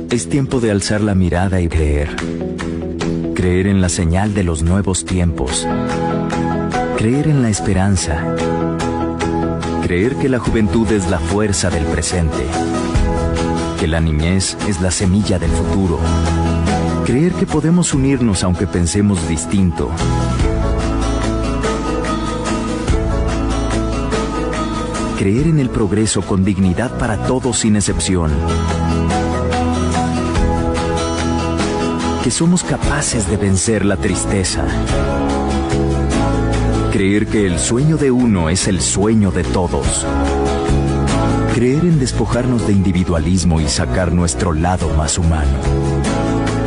Es tiempo de alzar la mirada y creer. Creer en la señal de los nuevos tiempos. Creer en la esperanza. Creer que la juventud es la fuerza del presente. Que la niñez es la semilla del futuro. Creer que podemos unirnos aunque pensemos distinto. Creer en el progreso con dignidad para todos sin excepción. Que somos capaces de vencer la tristeza. Creer que el sueño de uno es el sueño de todos. Creer en despojarnos de individualismo y sacar nuestro lado más humano.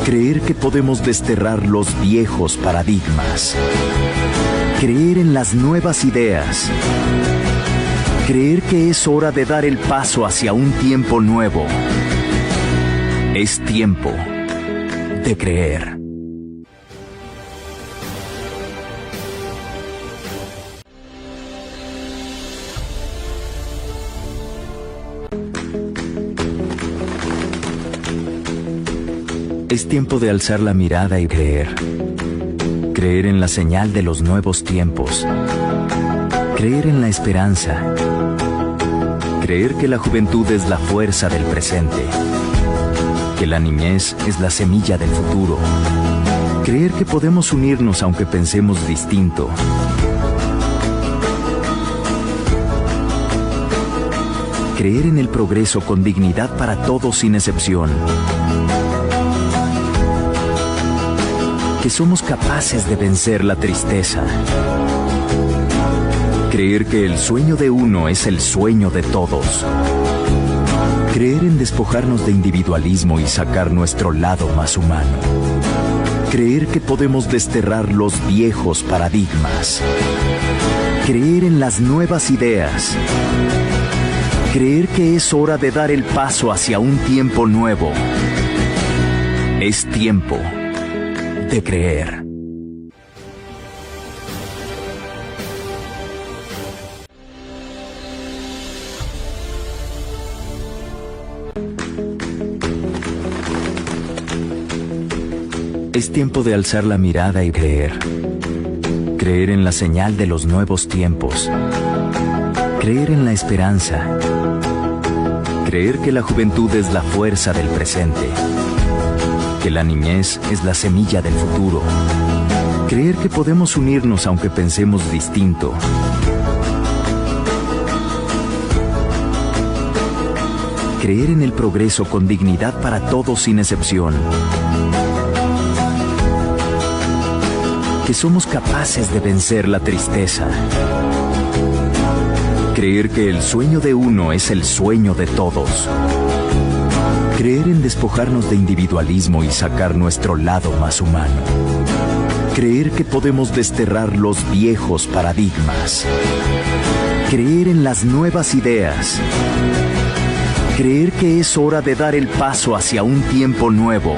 Creer que podemos desterrar los viejos paradigmas. Creer en las nuevas ideas. Creer que es hora de dar el paso hacia un tiempo nuevo. Es tiempo de creer. Es tiempo de alzar la mirada y creer. Creer en la señal de los nuevos tiempos. Creer en la esperanza. Creer que la juventud es la fuerza del presente. Que la niñez es la semilla del futuro. Creer que podemos unirnos aunque pensemos distinto. Creer en el progreso con dignidad para todos sin excepción. Que somos capaces de vencer la tristeza. Creer que el sueño de uno es el sueño de todos. Creer en despojarnos de individualismo y sacar nuestro lado más humano. Creer que podemos desterrar los viejos paradigmas. Creer en las nuevas ideas. Creer que es hora de dar el paso hacia un tiempo nuevo. Es tiempo de creer. Es tiempo de alzar la mirada y creer. Creer en la señal de los nuevos tiempos. Creer en la esperanza. Creer que la juventud es la fuerza del presente. Que la niñez es la semilla del futuro. Creer que podemos unirnos aunque pensemos distinto. Creer en el progreso con dignidad para todos sin excepción. Que somos capaces de vencer la tristeza. Creer que el sueño de uno es el sueño de todos. Creer en despojarnos de individualismo y sacar nuestro lado más humano. Creer que podemos desterrar los viejos paradigmas. Creer en las nuevas ideas. Creer que es hora de dar el paso hacia un tiempo nuevo.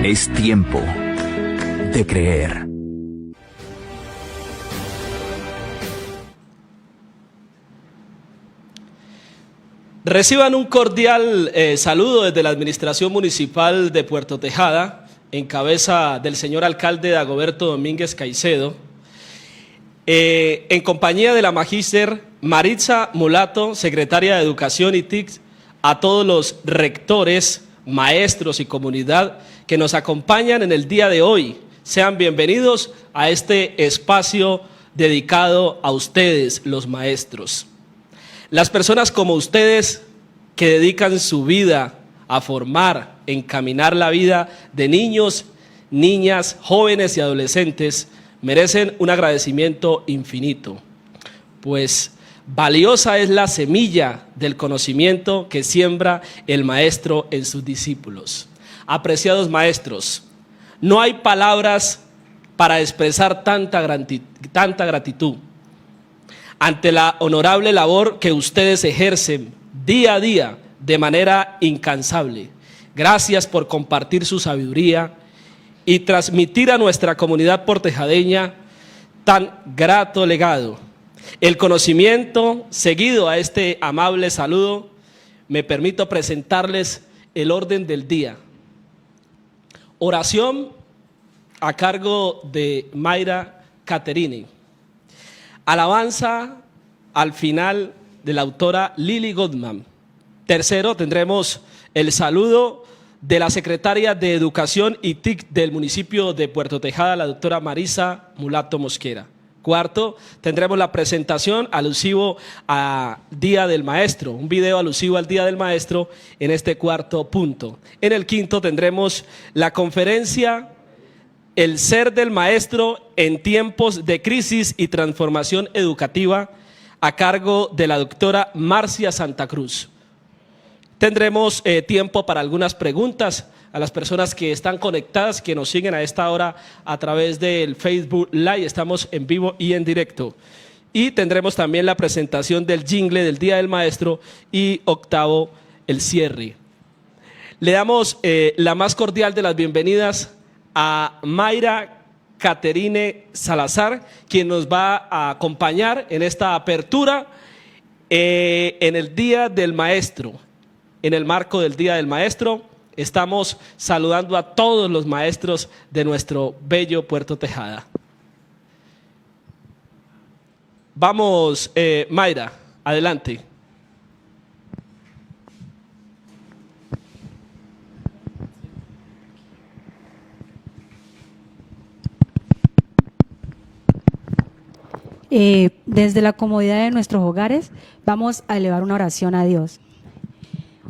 Es tiempo de creer. Reciban un cordial saludo desde la Administración Municipal de Puerto Tejada, en cabeza del señor alcalde Dagoberto Domínguez Caicedo, en compañía de la magíster Maritza Mulato, secretaria de Educación y TIC, a todos los rectores, maestros y comunidad que nos acompañan en el día de hoy. Sean bienvenidos a este espacio dedicado a ustedes, los maestros. Las personas como ustedes que dedican su vida a formar, encaminar la vida de niños, niñas, jóvenes y adolescentes merecen un agradecimiento infinito, pues valiosa es la semilla del conocimiento que siembra el maestro en sus discípulos. Apreciados maestros, no hay palabras para expresar tanta gratitud ante la honorable labor que ustedes ejercen día a día de manera incansable. Gracias por compartir su sabiduría y transmitir a nuestra comunidad portejadeña tan grato legado. El conocimiento, seguido a este amable saludo, me permito presentarles el orden del día. Oración a cargo de Mayra Caterini. Alabanza al final de la autora Lily Goldman. Tercero, tendremos el saludo de la secretaria de Educación y TIC del municipio de Puerto Tejada, la doctora Marisa Mulato Mosquera. Cuarto, tendremos la presentación alusivo al Día del Maestro, un video alusivo al Día del Maestro en este cuarto punto. En el quinto tendremos la conferencia El ser del maestro en tiempos de crisis y transformación educativa a cargo de la doctora Marcia Santa Cruz. Tendremos tiempo para algunas preguntas a las personas que están conectadas, que nos siguen a esta hora a través del Facebook Live. Estamos en vivo y en directo. Y tendremos también la presentación del jingle del Día del Maestro y octavo, el cierre. Le damos la más cordial de las bienvenidas a Mayra Caterine Salazar, quien nos va a acompañar en esta apertura en el Día del Maestro. En el marco del Día del Maestro, estamos saludando a todos los maestros de nuestro bello Puerto Tejada. Vamos, Mayra, adelante. Desde la comodidad de nuestros hogares, vamos a elevar una oración a Dios.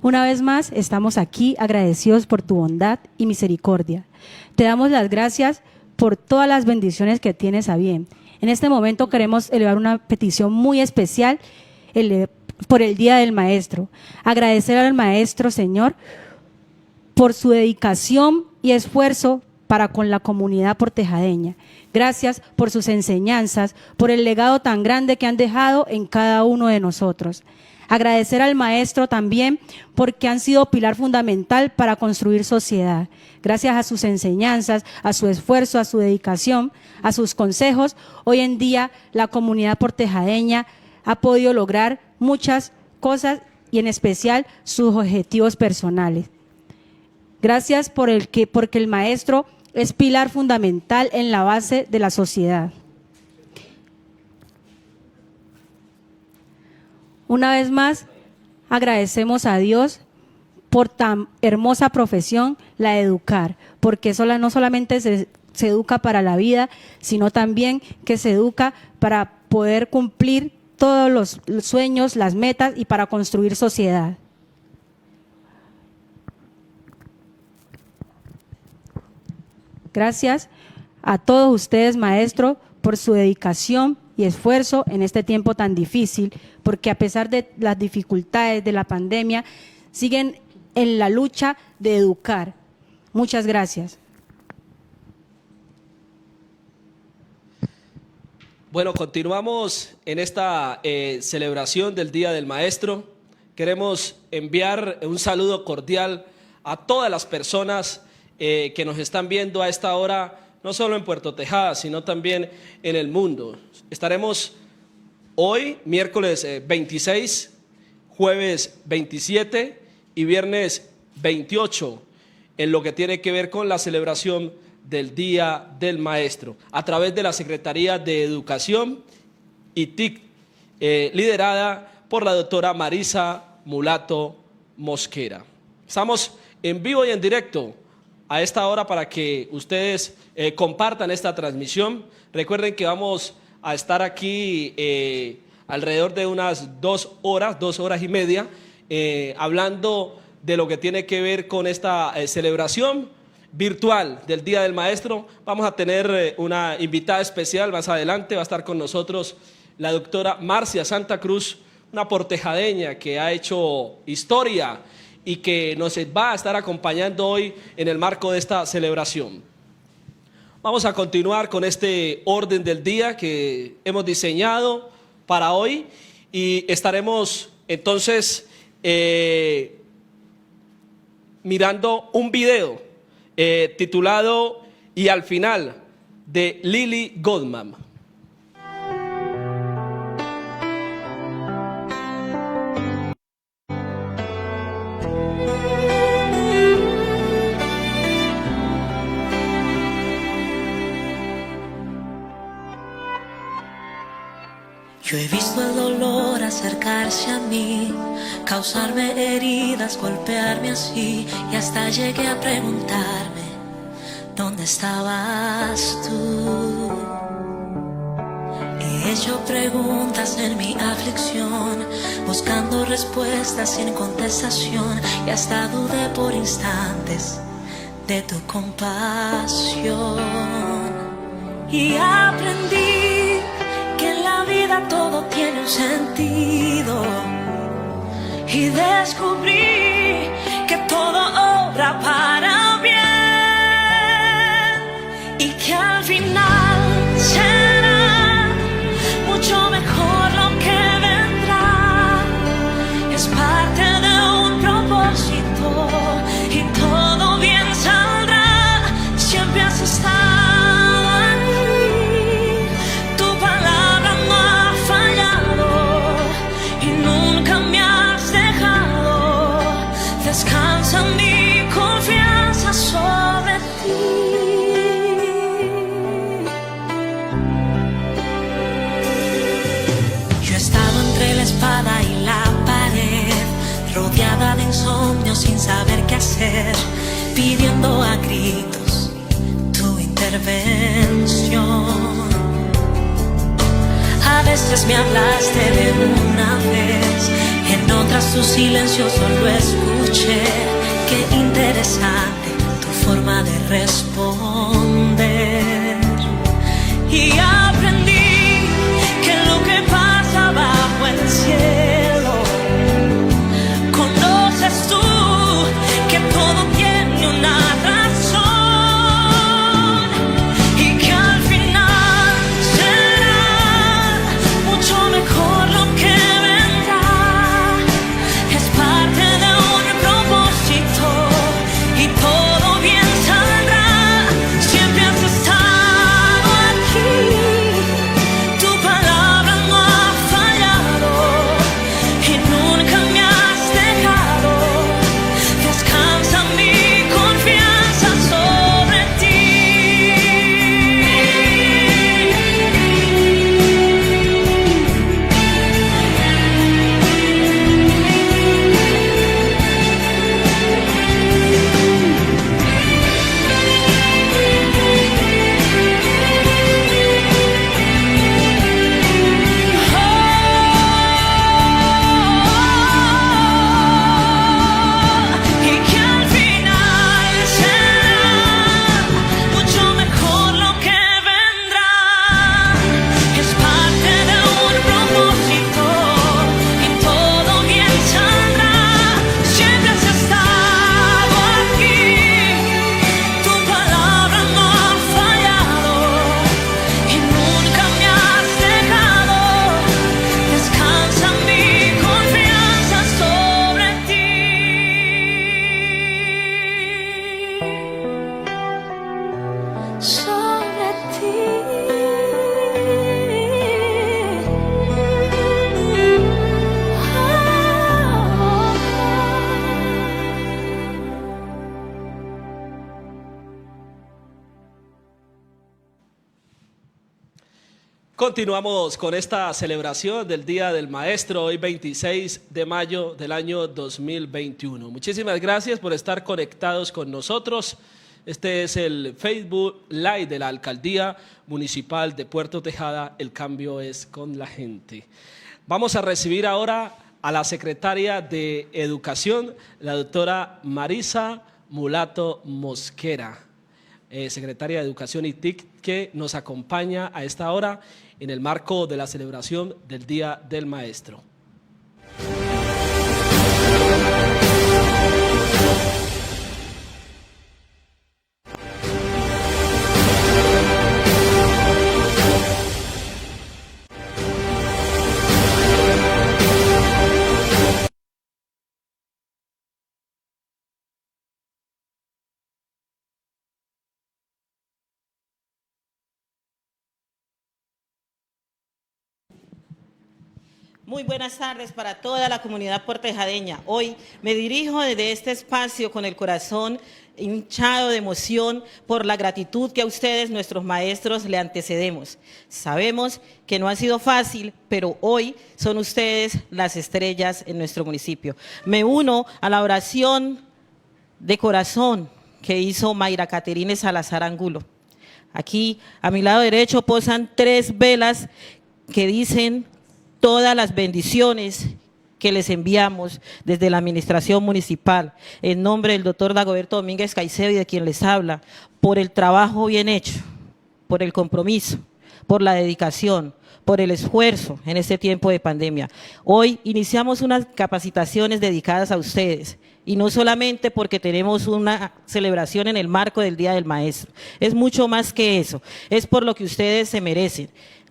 Una vez más, estamos aquí agradecidos por tu bondad y misericordia. Te damos las gracias por todas las bendiciones que tienes a bien. En este momento queremos elevar una petición muy especial por el Día del Maestro. Agradecer al Maestro, Señor, por su dedicación y esfuerzo para con la comunidad portejadeña. Gracias por sus enseñanzas, por el legado tan grande que han dejado en cada uno de nosotros. Agradecer al maestro también porque han sido pilar fundamental para construir sociedad. Gracias a sus enseñanzas, a su esfuerzo, a su dedicación, a sus consejos, hoy en día la comunidad portejadeña ha podido lograr muchas cosas y en especial sus objetivos personales. Gracias porque el maestro es pilar fundamental en la base de la sociedad. Una vez más, agradecemos a Dios por tan hermosa profesión, la de educar, porque no solamente se educa para la vida, sino también que se educa para poder cumplir todos los sueños, las metas y para construir sociedad. Gracias a todos ustedes, maestros, por su dedicación y esfuerzo en este tiempo tan difícil, porque a pesar de las dificultades de la pandemia, siguen en la lucha de educar. Muchas gracias. Bueno, continuamos en esta celebración del Día del Maestro. Queremos enviar un saludo cordial a todas las personas que nos están viendo a esta hora, no solo en Puerto Tejada, sino también en el mundo. Estaremos hoy, miércoles 26, jueves 27 y viernes 28, en lo que tiene que ver con la celebración del Día del Maestro, a través de la Secretaría de Educación y TIC, liderada por la doctora Marisa Mulato Mosquera. Estamos en vivo y en directo a esta hora para que ustedes compartan esta transmisión. Recuerden que vamos a estar aquí alrededor de unas 2 horas y media, hablando de lo que tiene que ver con esta celebración virtual del Día del Maestro. Vamos a tener una invitada especial más adelante, va a estar con nosotros la doctora Marcia Santa Cruz, una portejadeña que ha hecho historia y que nos va a estar acompañando hoy en el marco de esta celebración. Vamos a continuar con este orden del día que hemos diseñado para hoy y estaremos entonces mirando un video titulado Y al final, de Lily Goldman. Yo he visto el dolor acercarse a mí, causarme heridas, golpearme así, y hasta llegué a preguntarme, ¿dónde estabas tú? He hecho preguntas en mi aflicción, buscando respuestas sin contestación, y hasta dudé por instantes de tu compasión. Y aprendí que en la vida todo tiene un sentido, y descubrí que todo obra para bien, y que al final será mucho mejor lo que vendrá. Es parte de un propósito y todo bien saldrá. Siempre has estado aquí, tu palabra no ha fallado y nunca me has dejado. Descansa mi confianza sobre ti. Espada y la pared, rodeada de insomnio sin saber qué hacer, pidiendo a gritos tu intervención. A veces me hablaste de una vez, en otras tu silencio solo escuché. Qué interesante tu forma de responder. Y aprendí que lo que pasa bajo el cielo, conoces tú que todo tiene una razón, y que al final será mucho mejor lo que vendrá. Es parte de un propósito y todo bien saldrá. Siempre has estado aquí, tu palabra no ha fallado y nunca me has dejado. Descansa mi confianza sobre ti. Y que al final será mucho mejor lo que vendrá. Es parte de un propósito y todo bien saldrá. Siempre has estado aquí, tu palabra no ha fallado y nunca me has dejado. Descansa mi confianza sobre ti. Sobre ti. Continuamos con esta celebración del Día del Maestro, hoy 26 de mayo del año 2021. Muchísimas gracias por estar conectados con nosotros. Este es el Facebook Live de la Alcaldía Municipal de Puerto Tejada. El cambio es con la gente. Vamos a recibir ahora a la secretaria de Educación, la doctora Marisa Mulato Mosquera, secretaria de Educación y TIC, que nos acompaña a esta hora en el marco de la celebración del Día del Maestro. Muy buenas tardes para toda la comunidad puertotejadeña. Hoy me dirijo desde este espacio con el corazón hinchado de emoción por la gratitud que a ustedes, nuestros maestros, le antecedemos. Sabemos que no ha sido fácil, pero hoy son ustedes las estrellas en nuestro municipio. Me uno a la oración de corazón que hizo Mayra Caterine Salazar Angulo. Aquí, a mi lado derecho, posan 3 velas que dicen todas las bendiciones que les enviamos desde la administración municipal, en nombre del doctor Dagoberto Domínguez Caicedo y de quien les habla, por el trabajo bien hecho, por el compromiso, por la dedicación, por el esfuerzo en este tiempo de pandemia. Hoy iniciamos unas capacitaciones dedicadas a ustedes, y no solamente porque tenemos una celebración en el marco del Día del Maestro, es mucho más que eso, es por lo que ustedes se merecen.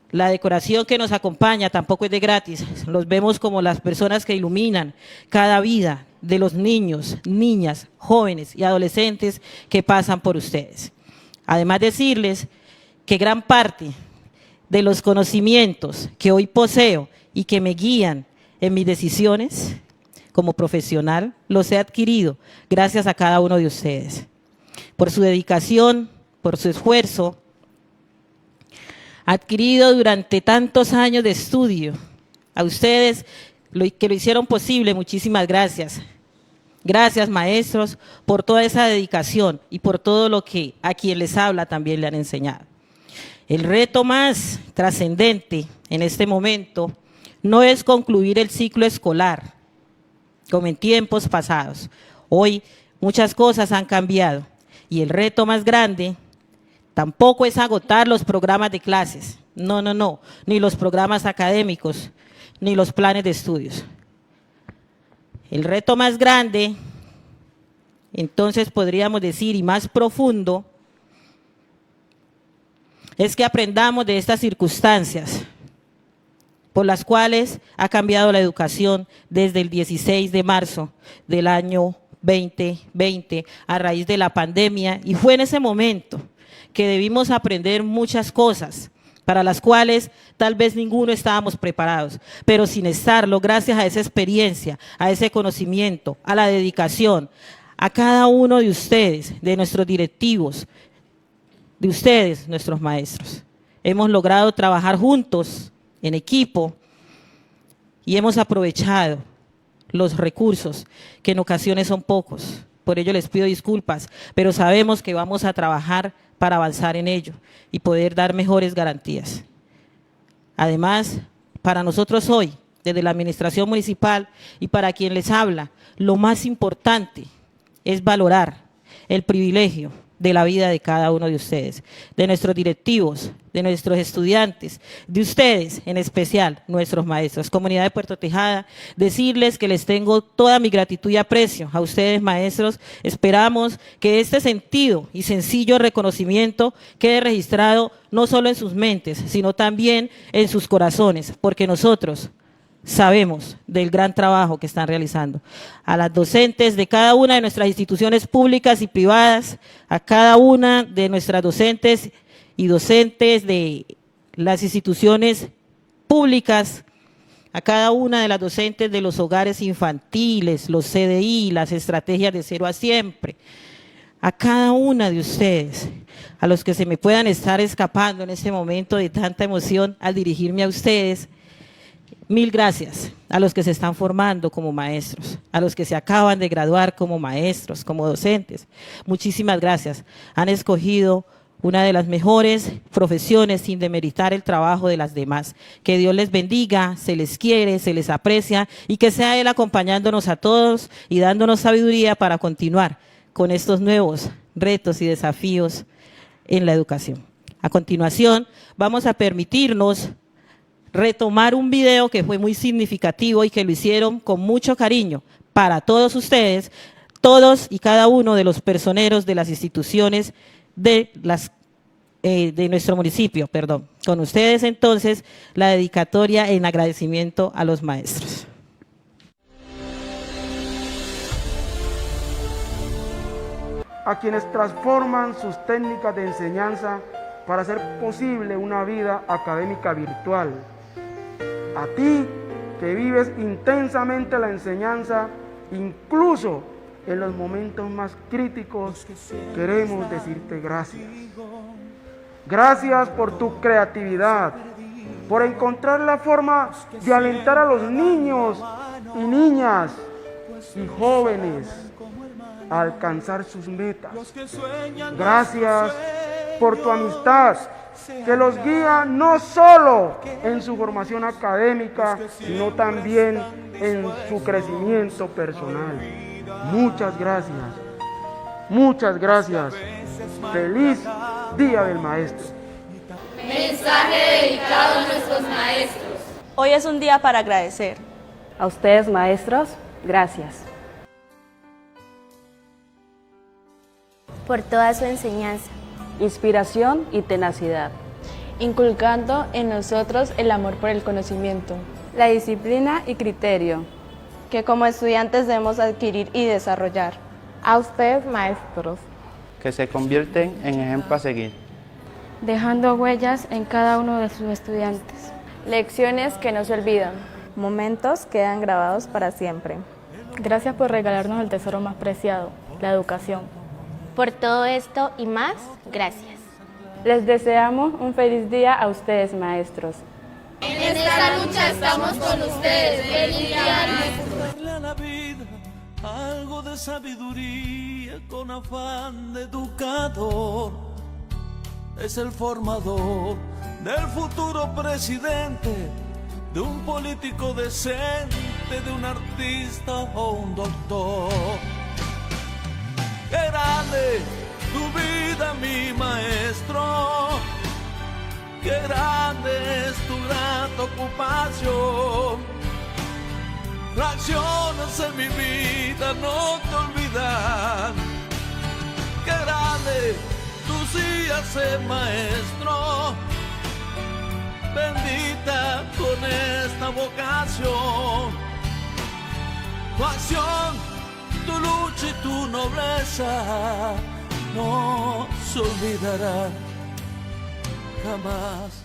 La decoración que nos acompaña tampoco es de gratis, los vemos como las personas que iluminan cada vida de los niños, niñas, jóvenes y adolescentes que pasan por ustedes. Además decirles que gran parte de los conocimientos que hoy poseo y que me guían en mis decisiones como profesional, los he adquirido gracias a cada uno de ustedes. Por su dedicación, por su esfuerzo, adquirido durante tantos años de estudio. A ustedes que lo hicieron posible, muchísimas gracias. Gracias, maestros, por toda esa dedicación y por todo lo que a quien les habla también le han enseñado. El reto más trascendente en este momento no es concluir el ciclo escolar, como en tiempos pasados. Hoy muchas cosas han cambiado y el reto más grande tampoco es agotar los programas de clases, no, ni los programas académicos, ni los planes de estudios. El reto más grande, entonces podríamos decir, y más profundo, es que aprendamos de estas circunstancias por las cuales ha cambiado la educación desde el 16 de marzo del año 2020 a raíz de la pandemia, y fue en ese momento que debimos aprender muchas cosas para las cuales tal vez ninguno estábamos preparados, pero sin estarlo, gracias a esa experiencia, a ese conocimiento, a la dedicación, a cada uno de ustedes, de nuestros directivos, de ustedes, nuestros maestros. Hemos logrado trabajar juntos, en equipo, y hemos aprovechado los recursos, que en ocasiones son pocos. Por ello les pido disculpas, pero sabemos que vamos a trabajar para avanzar en ello y poder dar mejores garantías. Además, para nosotros hoy, desde la administración municipal y para quien les habla, lo más importante es valorar el privilegio de la vida de cada uno de ustedes, de nuestros directivos, de nuestros estudiantes, de ustedes en especial, nuestros maestros. Comunidad de Puerto Tejada, decirles que les tengo toda mi gratitud y aprecio a ustedes, maestros. Esperamos que este sentido y sencillo reconocimiento quede registrado no solo en sus mentes, sino también en sus corazones, porque nosotros sabemos del gran trabajo que están realizando. A las docentes de cada una de nuestras instituciones públicas y privadas, a cada una de nuestras docentes y docentes de las instituciones públicas, a cada una de las docentes de los hogares infantiles, los CDI, las estrategias de 0 a siempre, a cada una de ustedes, a los que se me puedan estar escapando en este momento de tanta emoción al dirigirme a ustedes. Mil gracias a los que se están formando como maestros, a los que se acaban de graduar como maestros, como docentes. Muchísimas gracias. Han escogido una de las mejores profesiones sin demeritar el trabajo de las demás. Que Dios les bendiga, se les quiere, se les aprecia y que sea Él acompañándonos a todos y dándonos sabiduría para continuar con estos nuevos retos y desafíos en la educación. A continuación, vamos a permitirnos retomar un video que fue muy significativo y que lo hicieron con mucho cariño para todos ustedes, todos y cada uno de los personeros de las instituciones de nuestro municipio, perdón. Con ustedes entonces la dedicatoria en agradecimiento a los maestros. A quienes transforman sus técnicas de enseñanza para hacer posible una vida académica virtual. A ti que vives intensamente la enseñanza, incluso en los momentos más críticos, queremos decirte gracias. Gracias por tu creatividad, por encontrar la forma de alentar a los niños y niñas y jóvenes a alcanzar sus metas. Gracias por tu amistad, que los guía no solo en su formación académica, sino también en su crecimiento personal. Muchas gracias. Muchas gracias. Feliz Día del Maestro. Mensaje dedicado a nuestros maestros. Hoy es un día para agradecer. A ustedes, maestros, gracias. Por toda su enseñanza, inspiración y tenacidad, inculcando en nosotros el amor por el conocimiento, la disciplina y criterio, que como estudiantes debemos adquirir y desarrollar. A ustedes, maestros, que se convierten en ejemplo a seguir, dejando huellas en cada uno de sus estudiantes. Lecciones que no se olvidan. Momentos que quedan grabados para siempre. Gracias por regalarnos el tesoro más preciado, la educación. Por todo esto y más, gracias. Les deseamos un feliz día a ustedes, maestros. En esta lucha estamos con ustedes. ¡Feliz día, maestros! Darle a la vida algo de sabiduría con afán de educador. Es el formador del futuro presidente, de un político decente, de un artista o un doctor. ¡Qué grande tu vida, mi maestro! ¡Qué grande es tu grata ocupación! Fracciones en mi vida no te olvidan. ¡Qué grande tú días, maestro! Bendita con esta vocación, tu acción, tu lucha y tu nobleza no se olvidarán jamás.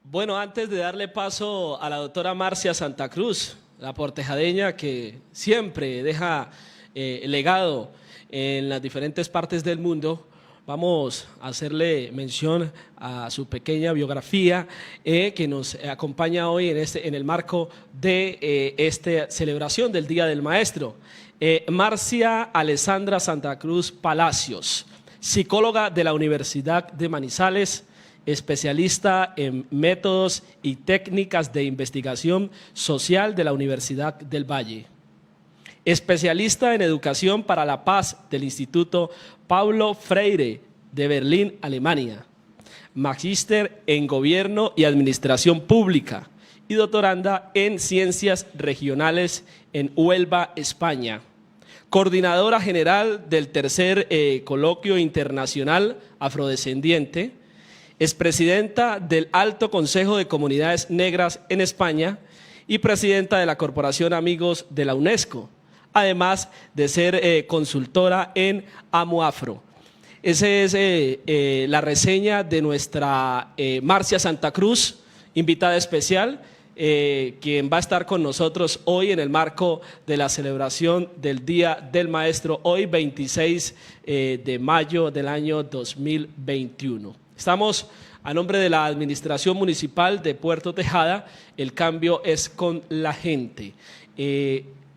Bueno, antes de darle paso a la doctora Marcia Santa Cruz, la portejadeña que siempre deja legado en las diferentes partes del mundo, vamos a hacerle mención a su pequeña biografía que nos acompaña hoy en el marco de esta celebración del Día del Maestro. Marcia Alessandra Santa Cruz Palacios, psicóloga de la Universidad de Manizales, especialista en métodos y técnicas de investigación social de la Universidad del Valle. Especialista en Educación para la Paz del Instituto Paulo Freire de Berlín, Alemania. Magíster en Gobierno y Administración Pública y doctoranda en Ciencias Regionales en Huelva, España. Coordinadora general del tercer Coloquio Internacional Afrodescendiente. Expresidenta del Alto Consejo de Comunidades Negras en España y presidenta de la Corporación Amigos de la UNESCO, además de ser consultora en AMOAFRO. Esa es la reseña de nuestra Marcia Santa Cruz, invitada especial, quien va a estar con nosotros hoy en el marco de la celebración del Día del Maestro, hoy 26 de mayo del año 2021. Estamos a nombre de la Administración Municipal de Puerto Tejada. El cambio es con la gente.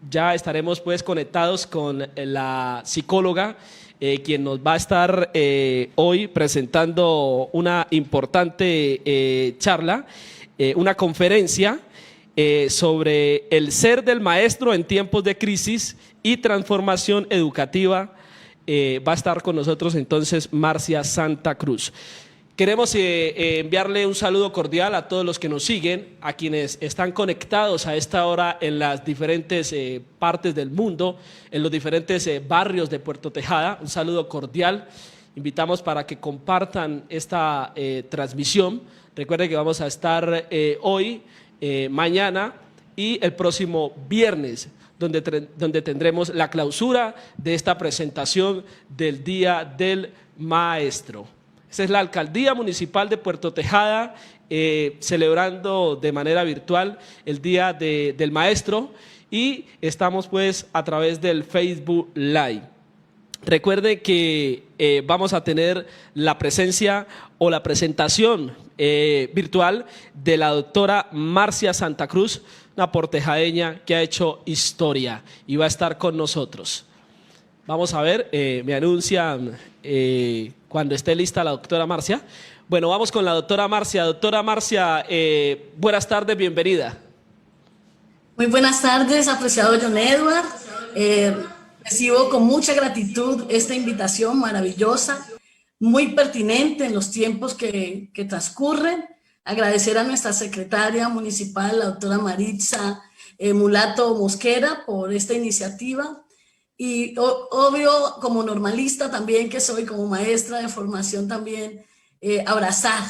Ya estaremos pues conectados con la psicóloga, quien nos va a estar hoy presentando una importante charla, una conferencia sobre el ser del maestro en tiempos de crisis y transformación educativa. Va a estar con nosotros entonces Marcia Santa Cruz. Queremos enviarle un saludo cordial a todos los que nos siguen, a quienes están conectados a esta hora en las diferentes partes del mundo, en los diferentes barrios de Puerto Tejada. Un saludo cordial. Invitamos para que compartan esta transmisión. Recuerden que vamos a estar hoy, mañana y el próximo viernes, donde tendremos la clausura de esta presentación del Día del Maestro. Esa es la Alcaldía Municipal de Puerto Tejada, celebrando de manera virtual el Día del Maestro, y estamos pues a través del Facebook Live. Recuerde que vamos a tener la presencia o la presentación virtual de la doctora Marcia Santa Cruz, una portejadeña que ha hecho historia y va a estar con nosotros. Vamos a ver, me anuncian cuando esté lista la doctora Marcia. Bueno, vamos con la doctora Marcia. Doctora Marcia, buenas tardes, bienvenida. Muy buenas tardes, apreciado John Edward. Recibo con mucha gratitud esta invitación maravillosa, muy pertinente en los tiempos que transcurren. Agradecer a nuestra secretaria municipal, la doctora Maritza Mulato Mosquera, por esta iniciativa. Y obvio, como normalista también que soy, como maestra de formación también, abrazar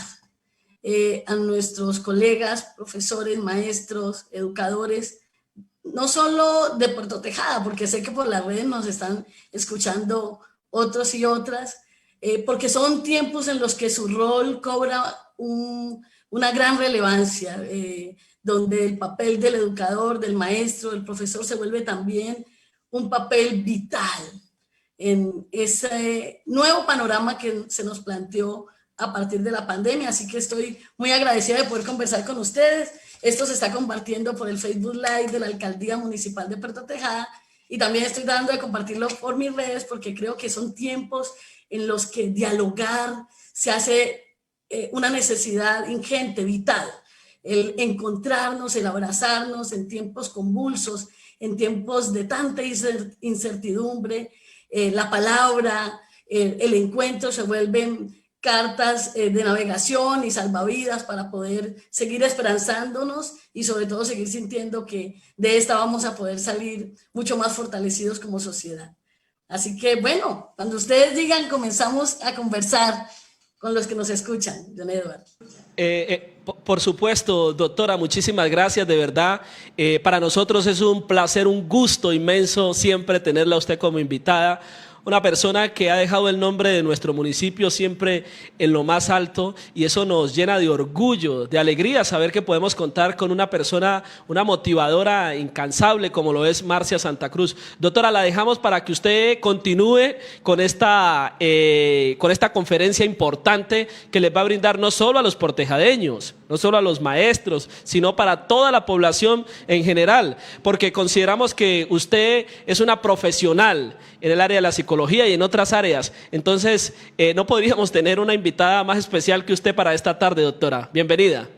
a nuestros colegas, profesores, maestros, educadores, no solo de Puerto Tejada, porque sé que por las redes nos están escuchando otros y otras, porque son tiempos en los que su rol cobra una gran relevancia, donde el papel del educador, del maestro, del profesor se vuelve también un papel vital en ese nuevo panorama que se nos planteó a partir de la pandemia. Así que estoy muy agradecida de poder conversar con ustedes. Esto se está compartiendo por el Facebook Live de la Alcaldía Municipal de Puerto Tejada, y también estoy dando de compartirlo por mis redes, porque creo que son tiempos en los que dialogar se hace una necesidad ingente, vital. El encontrarnos, el abrazarnos en tiempos convulsos, en tiempos de tanta incertidumbre, la palabra, el encuentro se vuelven cartas de navegación y salvavidas para poder seguir esperanzándonos y sobre todo seguir sintiendo que de esta vamos a poder salir mucho más fortalecidos como sociedad. Así que bueno, cuando ustedes digan, comenzamos a conversar con los que nos escuchan, John Edward. Por supuesto, doctora, muchísimas gracias, de verdad. Para nosotros es un placer, un gusto inmenso siempre tenerla a usted como invitada. Una persona que ha dejado el nombre de nuestro municipio siempre en lo más alto, y eso nos llena de orgullo, de alegría saber que podemos contar con una persona, una motivadora incansable como lo es Marcia Santa Cruz. Doctora, la dejamos para que usted continúe con esta conferencia importante que les va a brindar no solo a los portejadeños, no solo a los maestros, sino para toda la población en general, porque consideramos que usted es una profesional en el área de la psicología y en otras áreas. Entonces, no podríamos tener una invitada más especial que usted para esta tarde, doctora. Bienvenida.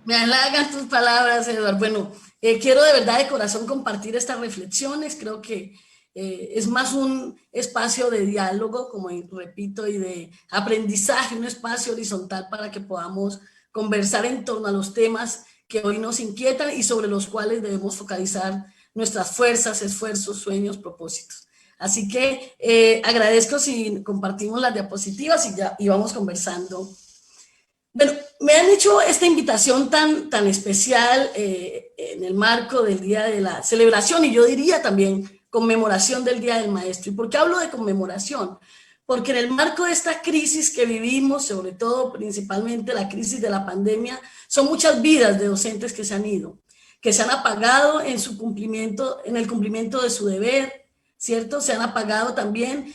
Me halagan tus palabras, Eduardo. Bueno, quiero de verdad de corazón compartir estas reflexiones. Creo que es más un espacio de diálogo, como repito, y de aprendizaje, un espacio horizontal para que podamos conversar en torno a los temas que hoy nos inquietan y sobre los cuales debemos focalizar nuestras fuerzas, esfuerzos, sueños, propósitos. Así que agradezco si compartimos las diapositivas y vamos conversando. Bueno, me han hecho esta invitación tan especial en el marco del Día de la Celebración, y yo diría también conmemoración del Día del Maestro. ¿Y por qué hablo de conmemoración? Porque en el marco de esta crisis que vivimos, sobre todo principalmente la crisis de la pandemia, son muchas vidas de docentes que se han ido, que se han apagado en el cumplimiento de su deber, ¿cierto? Se han apagado también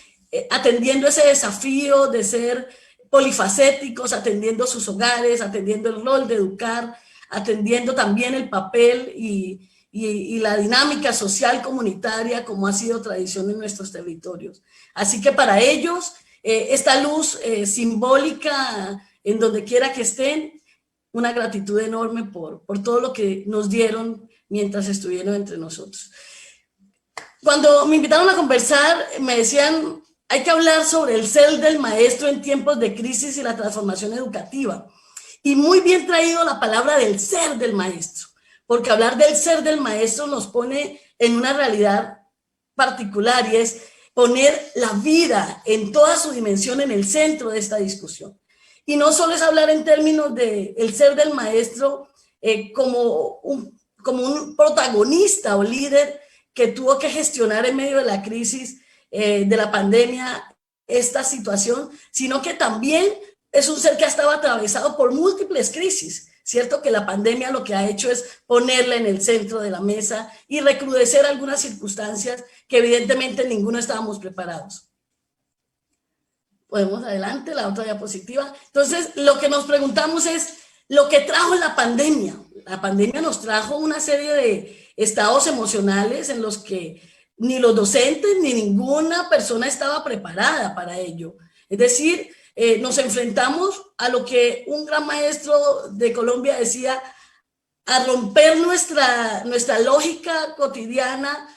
atendiendo ese desafío de ser polifacéticos, atendiendo sus hogares, atendiendo el rol de educar, atendiendo también el papel y la dinámica social comunitaria como ha sido tradición en nuestros territorios. Así que para ellos, esta luz simbólica en donde quiera que estén, una gratitud enorme por todo lo que nos dieron mientras estuvieron entre nosotros. Cuando me invitaron a conversar, me decían, hay que hablar sobre el ser del maestro en tiempos de crisis y la transformación educativa. Y muy bien traído la palabra del ser del maestro, porque hablar del ser del maestro nos pone en una realidad particular, y es poner la vida en toda su dimensión en el centro de esta discusión. Y no solo es hablar en términos de el ser del maestro como un protagonista o líder que tuvo que gestionar en medio de la crisis de la pandemia esta situación, sino que también es un ser que ha estado atravesado por múltiples crisis. Cierto que la pandemia lo que ha hecho es ponerla en el centro de la mesa y recrudecer algunas circunstancias que evidentemente ninguno estábamos preparados. Podemos adelante, la otra diapositiva. Entonces, lo que nos preguntamos es lo que trajo la pandemia. La pandemia nos trajo una serie de estados emocionales en los que ni los docentes ni ninguna persona estaba preparada para ello. Es decir, nos enfrentamos a lo que un gran maestro de Colombia decía, a romper nuestra lógica cotidiana,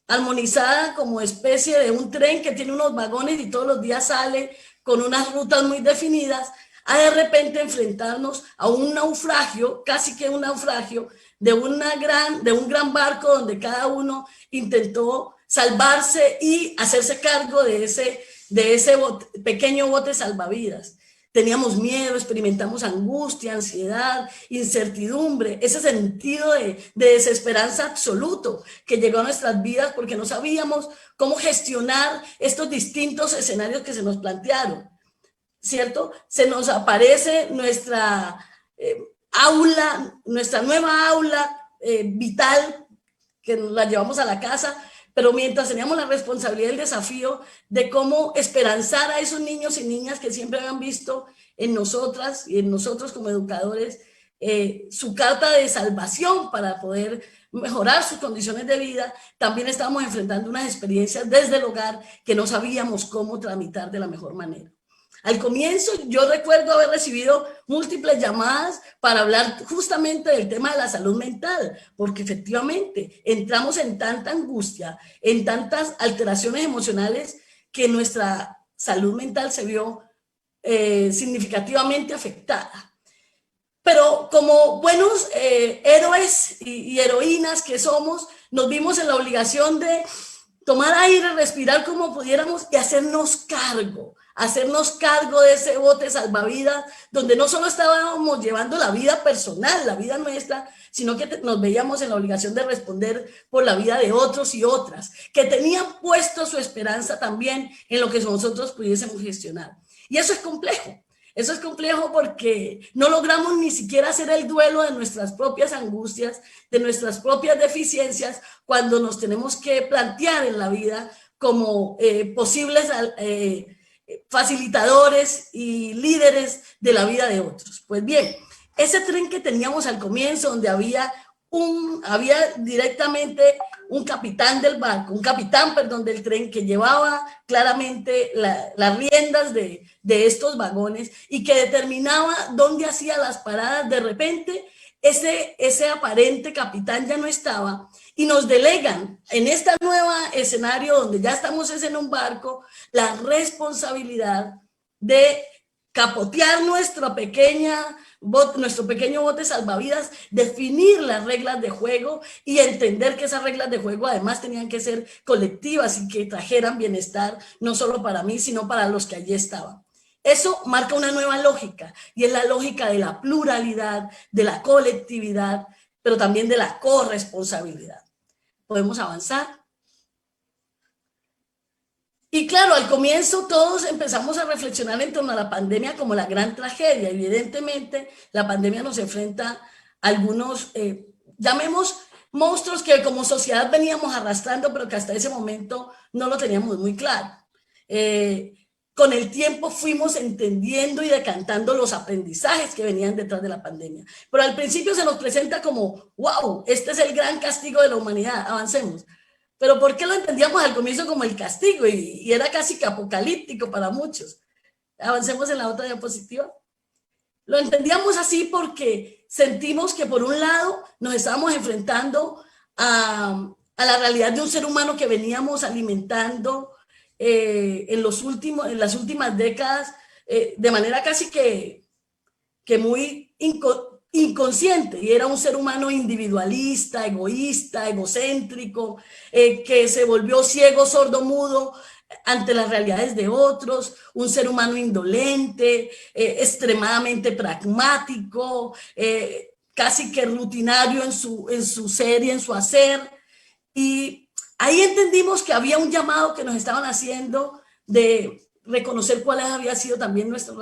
armonizada como especie de un tren que tiene unos vagones y todos los días sale con unas rutas muy definidas, a de repente enfrentarnos a un naufragio, casi que un naufragio, de un gran barco donde cada uno intentó salvarse y hacerse cargo de ese pequeño bote salvavidas. Teníamos miedo, experimentamos angustia, ansiedad, incertidumbre, ese sentido de desesperanza absoluto que llegó a nuestras vidas porque no sabíamos cómo gestionar estos distintos escenarios que se nos plantearon, ¿cierto? Se nos aparece nuestra nueva aula vital, que nos la llevamos a la casa, pero mientras teníamos la responsabilidad y el desafío de cómo esperanzar a esos niños y niñas que siempre habían visto en nosotras y en nosotros como educadores su carta de salvación para poder mejorar sus condiciones de vida, también estábamos enfrentando unas experiencias desde el hogar que no sabíamos cómo tramitar de la mejor manera. Al comienzo yo recuerdo haber recibido múltiples llamadas para hablar justamente del tema de la salud mental, porque efectivamente entramos en tanta angustia, en tantas alteraciones emocionales que nuestra salud mental se vio significativamente afectada. Pero como buenos héroes y heroínas que somos, nos vimos en la obligación de tomar aire, respirar como pudiéramos y hacernos cargo de ese bote salvavidas, donde no solo estábamos llevando la vida personal, la vida nuestra, sino que nos veíamos en la obligación de responder por la vida de otros y otras, que tenían puesto su esperanza también en lo que nosotros pudiésemos gestionar. Y eso es complejo porque no logramos ni siquiera hacer el duelo de nuestras propias angustias, de nuestras propias deficiencias, cuando nos tenemos que plantear en la vida como posibles facilitadores y líderes de la vida de otros. Pues bien, ese tren que teníamos al comienzo, donde había directamente un capitán del barco, del tren, que llevaba claramente las riendas de estos vagones y que determinaba dónde hacía las paradas. De repente ese aparente capitán ya no estaba y nos delegan en este nuevo escenario donde ya estamos en un barco la responsabilidad de capotear nuestro pequeño bote salvavidas, definir las reglas de juego y entender que esas reglas de juego además tenían que ser colectivas y que trajeran bienestar no solo para mí, sino para los que allí estaban. Eso marca una nueva lógica y es la lógica de la pluralidad, de la colectividad, pero también de la corresponsabilidad. ¿Podemos avanzar? Y claro, al comienzo todos empezamos a reflexionar en torno a la pandemia como la gran tragedia. Evidentemente, la pandemia nos enfrenta a algunos, llamemos monstruos que como sociedad veníamos arrastrando, pero que hasta ese momento no lo teníamos muy claro. Con el tiempo fuimos entendiendo y decantando los aprendizajes que venían detrás de la pandemia. Pero al principio se nos presenta como, wow, este es el gran castigo de la humanidad, avancemos. Pero ¿por qué lo entendíamos al comienzo como el castigo? Y era casi que apocalíptico para muchos. Avancemos en la otra diapositiva. Lo entendíamos así porque sentimos que por un lado nos estábamos enfrentando a la realidad de un ser humano que veníamos alimentando en las últimas décadas de manera casi que muy inconsciente, y era un ser humano individualista, egoísta, egocéntrico, que se volvió ciego, sordo, mudo ante las realidades de otros, un ser humano indolente, extremadamente pragmático, casi que rutinario en su ser y en su hacer. Y ahí entendimos que había un llamado que nos estaban haciendo de reconocer cuál había sido también nuestra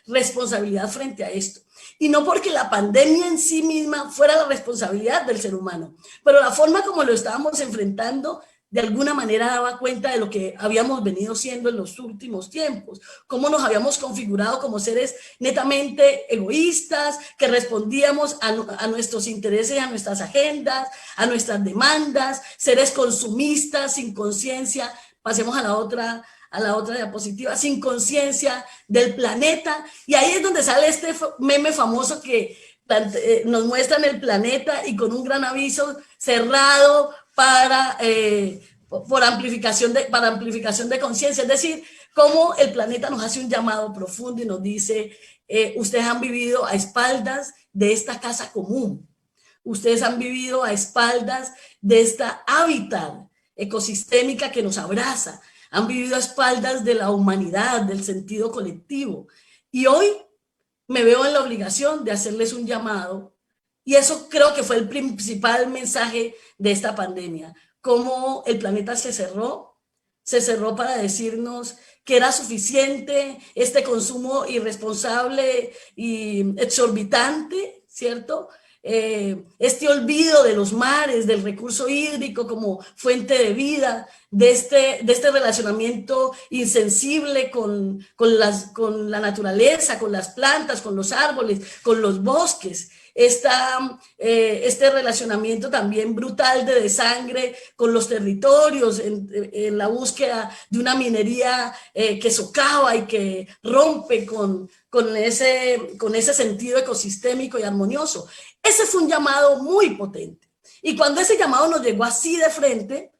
responsabilidad frente a esto. Y no porque la pandemia en sí misma fuera la responsabilidad del ser humano, pero la forma como lo estábamos enfrentando de alguna manera daba cuenta de lo que habíamos venido siendo en los últimos tiempos, cómo nos habíamos configurado como seres netamente egoístas, que respondíamos a nuestros intereses, a nuestras agendas, a nuestras demandas, seres consumistas, sin conciencia. Pasemos a la otra diapositiva, sin conciencia del planeta. Y ahí es donde sale este meme famoso que nos muestran el planeta y con un gran aviso cerrado para amplificación de conciencia, es decir, cómo el planeta nos hace un llamado profundo y nos dice, ustedes han vivido a espaldas de esta casa común, ustedes han vivido a espaldas de esta hábitat ecosistémica que nos abraza, han vivido a espaldas de la humanidad, del sentido colectivo, y hoy me veo en la obligación de hacerles un llamado. Y eso creo que fue el principal mensaje de esta pandemia, cómo el planeta se cerró para decirnos que era suficiente este consumo irresponsable y exorbitante, ¿cierto? Este olvido de los mares, del recurso hídrico como fuente de vida, de este relacionamiento insensible con la naturaleza, con las plantas, con los árboles, con los bosques. Este relacionamiento también brutal de desangre con los territorios en la búsqueda de una minería que socava y que rompe con ese sentido ecosistémico y armonioso. Ese fue un llamado muy potente. Y cuando ese llamado nos llegó así de frente,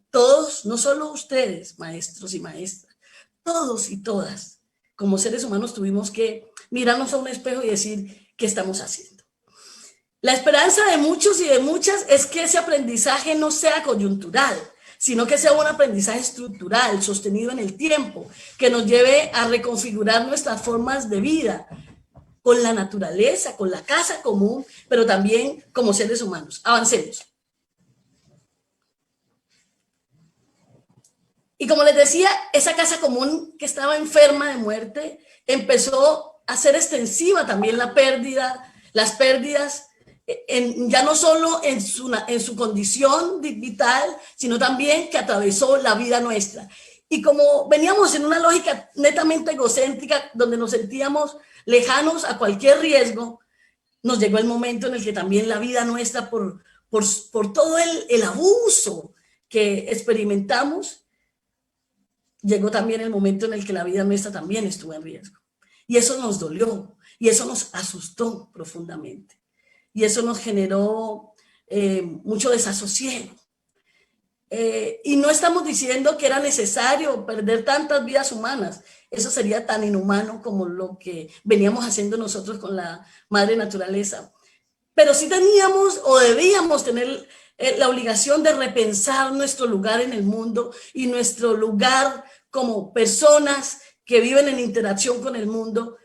todos, no solo ustedes, maestros y maestras, todos y todas, como seres humanos tuvimos que mirarnos a un espejo y decir, ¿qué estamos haciendo? La esperanza de muchos y de muchas es que ese aprendizaje no sea coyuntural, sino que sea un aprendizaje estructural, sostenido en el tiempo, que nos lleve a reconfigurar nuestras formas de vida con la naturaleza, con la casa común, pero también como seres humanos. Avancemos. Y como les decía, esa casa común que estaba enferma de muerte empezó a ser extensiva también las pérdidas, ya no solo en su condición vital, sino también que atravesó la vida nuestra. Y como veníamos en una lógica netamente egocéntrica, donde nos sentíamos lejanos a cualquier riesgo, nos llegó el momento en el que también la vida nuestra, por todo el abuso que experimentamos, llegó también el momento en el que la vida nuestra también estuvo en riesgo. Y eso nos dolió, y eso nos asustó profundamente. Y eso nos generó mucho desasosiego. Y no estamos diciendo que era necesario perder tantas vidas humanas. Eso sería tan inhumano como lo que veníamos haciendo nosotros con la madre naturaleza. Pero sí teníamos o debíamos tener la obligación de repensar nuestro lugar en el mundo y nuestro lugar como personas que viven en interacción con el mundo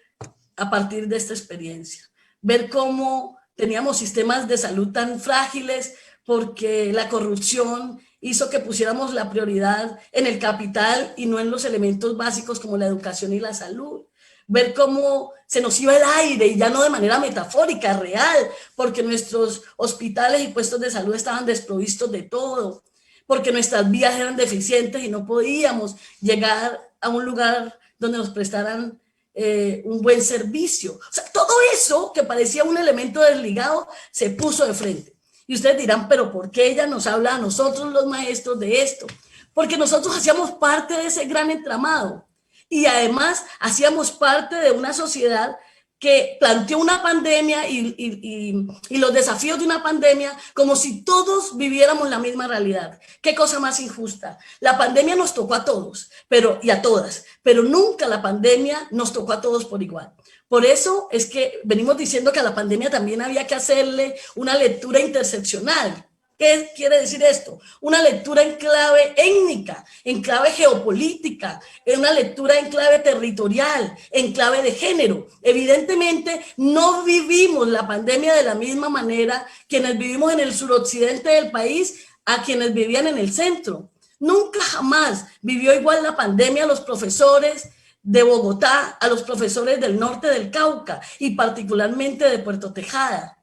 a partir de esta experiencia. Ver cómo teníamos sistemas de salud tan frágiles porque la corrupción hizo que pusiéramos la prioridad en el capital y no en los elementos básicos como la educación y la salud. Ver cómo se nos iba el aire y ya no de manera metafórica, real, porque nuestros hospitales y puestos de salud estaban desprovistos de todo, porque nuestras vías eran deficientes y no podíamos llegar a un lugar donde nos prestaran un buen servicio. O sea, todo eso que parecía un elemento desligado se puso de frente. Y ustedes dirán, pero ¿por qué ella nos habla a nosotros los maestros de esto? Porque nosotros hacíamos parte de ese gran entramado y además hacíamos parte de una sociedad que planteó una pandemia y los desafíos de una pandemia como si todos viviéramos la misma realidad. ¿Qué cosa más injusta? La pandemia nos tocó a todos y a todas, pero nunca la pandemia nos tocó a todos por igual. Por eso es que venimos diciendo que a la pandemia también había que hacerle una lectura interseccional. ¿Qué quiere decir esto? Una lectura en clave étnica, en clave geopolítica, una lectura en clave territorial, en clave de género. Evidentemente no vivimos la pandemia de la misma manera quienes vivimos en el suroccidente del país a quienes vivían en el centro. Nunca jamás vivió igual la pandemia los profesores de Bogotá a los profesores del norte del Cauca y particularmente de Puerto Tejada.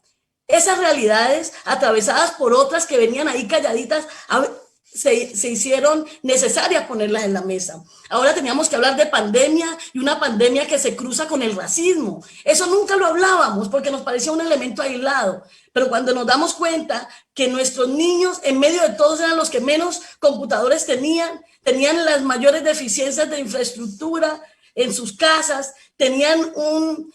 Esas realidades, atravesadas por otras que venían ahí calladitas, se hicieron necesarias ponerlas en la mesa. Ahora teníamos que hablar de pandemia y una pandemia que se cruza con el racismo. Eso nunca lo hablábamos porque nos parecía un elemento aislado. Pero cuando nos damos cuenta que nuestros niños, en medio de todos, eran los que menos computadores tenían las mayores deficiencias de infraestructura en sus casas, tenían un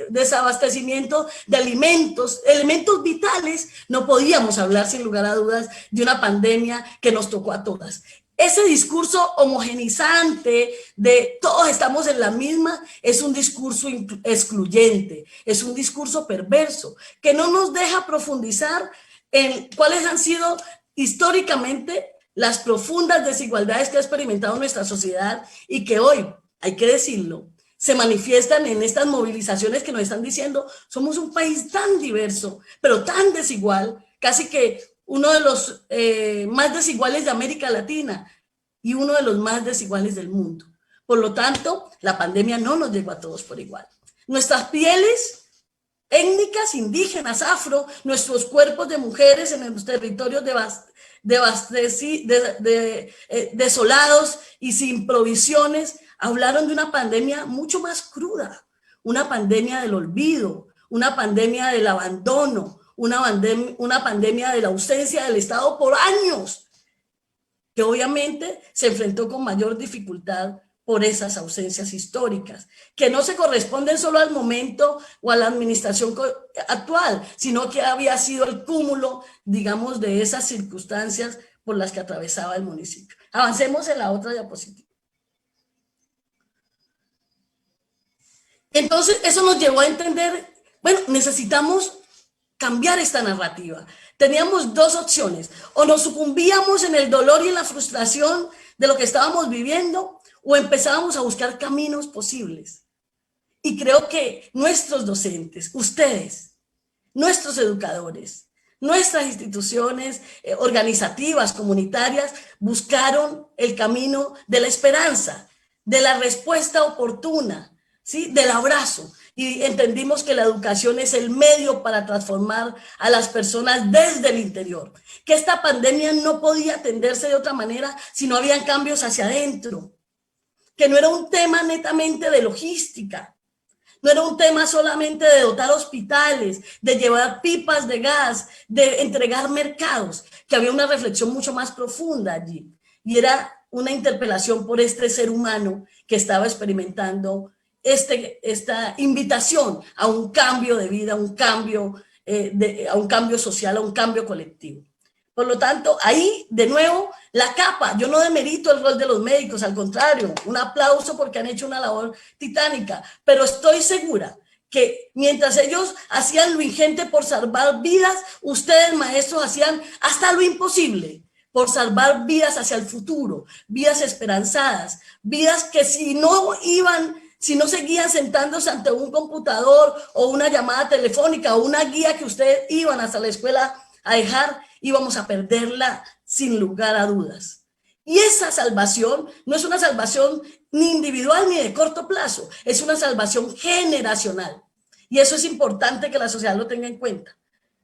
desabastecimiento de alimentos, elementos vitales, no podíamos hablar sin lugar a dudas de una pandemia que nos tocó a todas. Ese discurso homogenizante de todos estamos en la misma es un discurso excluyente, es un discurso perverso que no nos deja profundizar en cuáles han sido históricamente las profundas desigualdades que ha experimentado nuestra sociedad y que hoy, hay que decirlo, se manifiestan en estas movilizaciones que nos están diciendo, somos un país tan diverso, pero tan desigual, casi que uno de los más desiguales de América Latina y uno de los más desiguales del mundo. Por lo tanto, la pandemia no nos llegó a todos por igual. Nuestras pieles étnicas, indígenas, afro, nuestros cuerpos de mujeres en los territorios desolados y sin provisiones, hablaron de una pandemia mucho más cruda, una pandemia del olvido, una pandemia del abandono, una pandemia de la ausencia del Estado por años, que obviamente se enfrentó con mayor dificultad por esas ausencias históricas, que no se corresponden solo al momento o a la administración actual, sino que había sido el cúmulo, digamos, de esas circunstancias por las que atravesaba el municipio. Avancemos en la otra diapositiva. Entonces, eso nos llevó a entender, bueno, necesitamos cambiar esta narrativa. Teníamos dos opciones, o nos sucumbíamos en el dolor y en la frustración de lo que estábamos viviendo, o empezábamos a buscar caminos posibles. Y creo que nuestros docentes, ustedes, nuestros educadores, nuestras instituciones organizativas, comunitarias, buscaron el camino de la esperanza, de la respuesta oportuna, ¿sí? Del abrazo. Y entendimos que la educación es el medio para transformar a las personas desde el interior. Que esta pandemia no podía atenderse de otra manera si no habían cambios hacia adentro. Que no era un tema netamente de logística. No era un tema solamente de dotar hospitales, de llevar pipas de gas, de entregar mercados. Que había una reflexión mucho más profunda allí. Y era una interpelación por este ser humano que estaba experimentando esta invitación a un cambio de vida, a un cambio social, a un cambio colectivo. Por lo tanto, ahí, de nuevo, la capa. Yo no demerito el rol de los médicos, al contrario, un aplauso porque han hecho una labor titánica, pero estoy segura que mientras ellos hacían lo ingente por salvar vidas, ustedes, maestros, hacían hasta lo imposible por salvar vidas hacia el futuro, vidas esperanzadas, vidas que si no seguían sentándose ante un computador o una llamada telefónica o una guía que ustedes iban hasta la escuela a dejar, íbamos a perderla sin lugar a dudas. Y esa salvación no es una salvación ni individual ni de corto plazo, es una salvación generacional. Y eso es importante que la sociedad lo tenga en cuenta.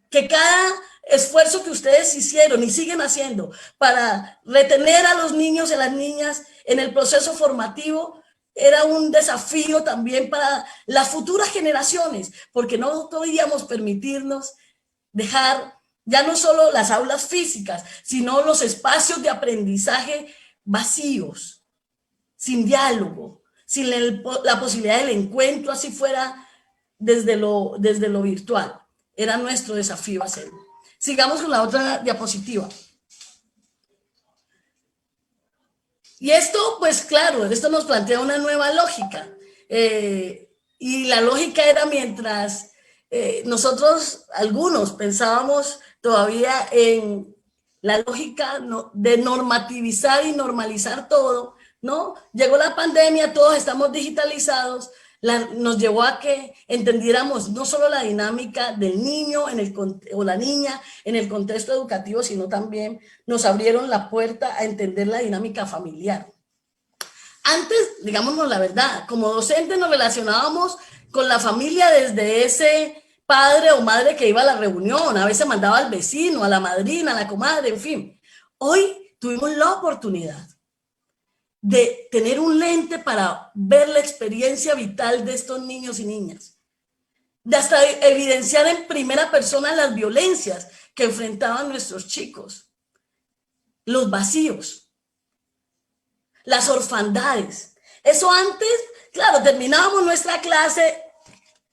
Que cada esfuerzo que ustedes hicieron y siguen haciendo para retener a los niños y las niñas en el proceso formativo era un desafío también para las futuras generaciones, porque no podíamos permitirnos dejar ya no solo las aulas físicas, sino los espacios de aprendizaje vacíos, sin diálogo, sin la posibilidad del encuentro, así fuera desde lo virtual. Era nuestro desafío hacerlo. Sigamos con la otra diapositiva. Y esto, pues claro, esto nos plantea una nueva lógica. Y la lógica era mientras nosotros, algunos, pensábamos todavía en la lógica de normativizar y normalizar todo, ¿no? Llegó la pandemia, todos estamos digitalizados, nos llevó a que entendiéramos no solo la dinámica del niño o la niña en el contexto educativo, sino también nos abrieron la puerta a entender la dinámica familiar. Antes, digámonos la verdad, como docentes nos relacionábamos con la familia desde ese padre o madre que iba a la reunión, a veces mandaba al vecino, a la madrina, a la comadre, en fin. Hoy tuvimos la oportunidad de tener un lente para ver la experiencia vital de estos niños y niñas, de hasta evidenciar en primera persona las violencias que enfrentaban nuestros chicos, los vacíos, las orfandades. Eso antes, claro, terminábamos nuestra clase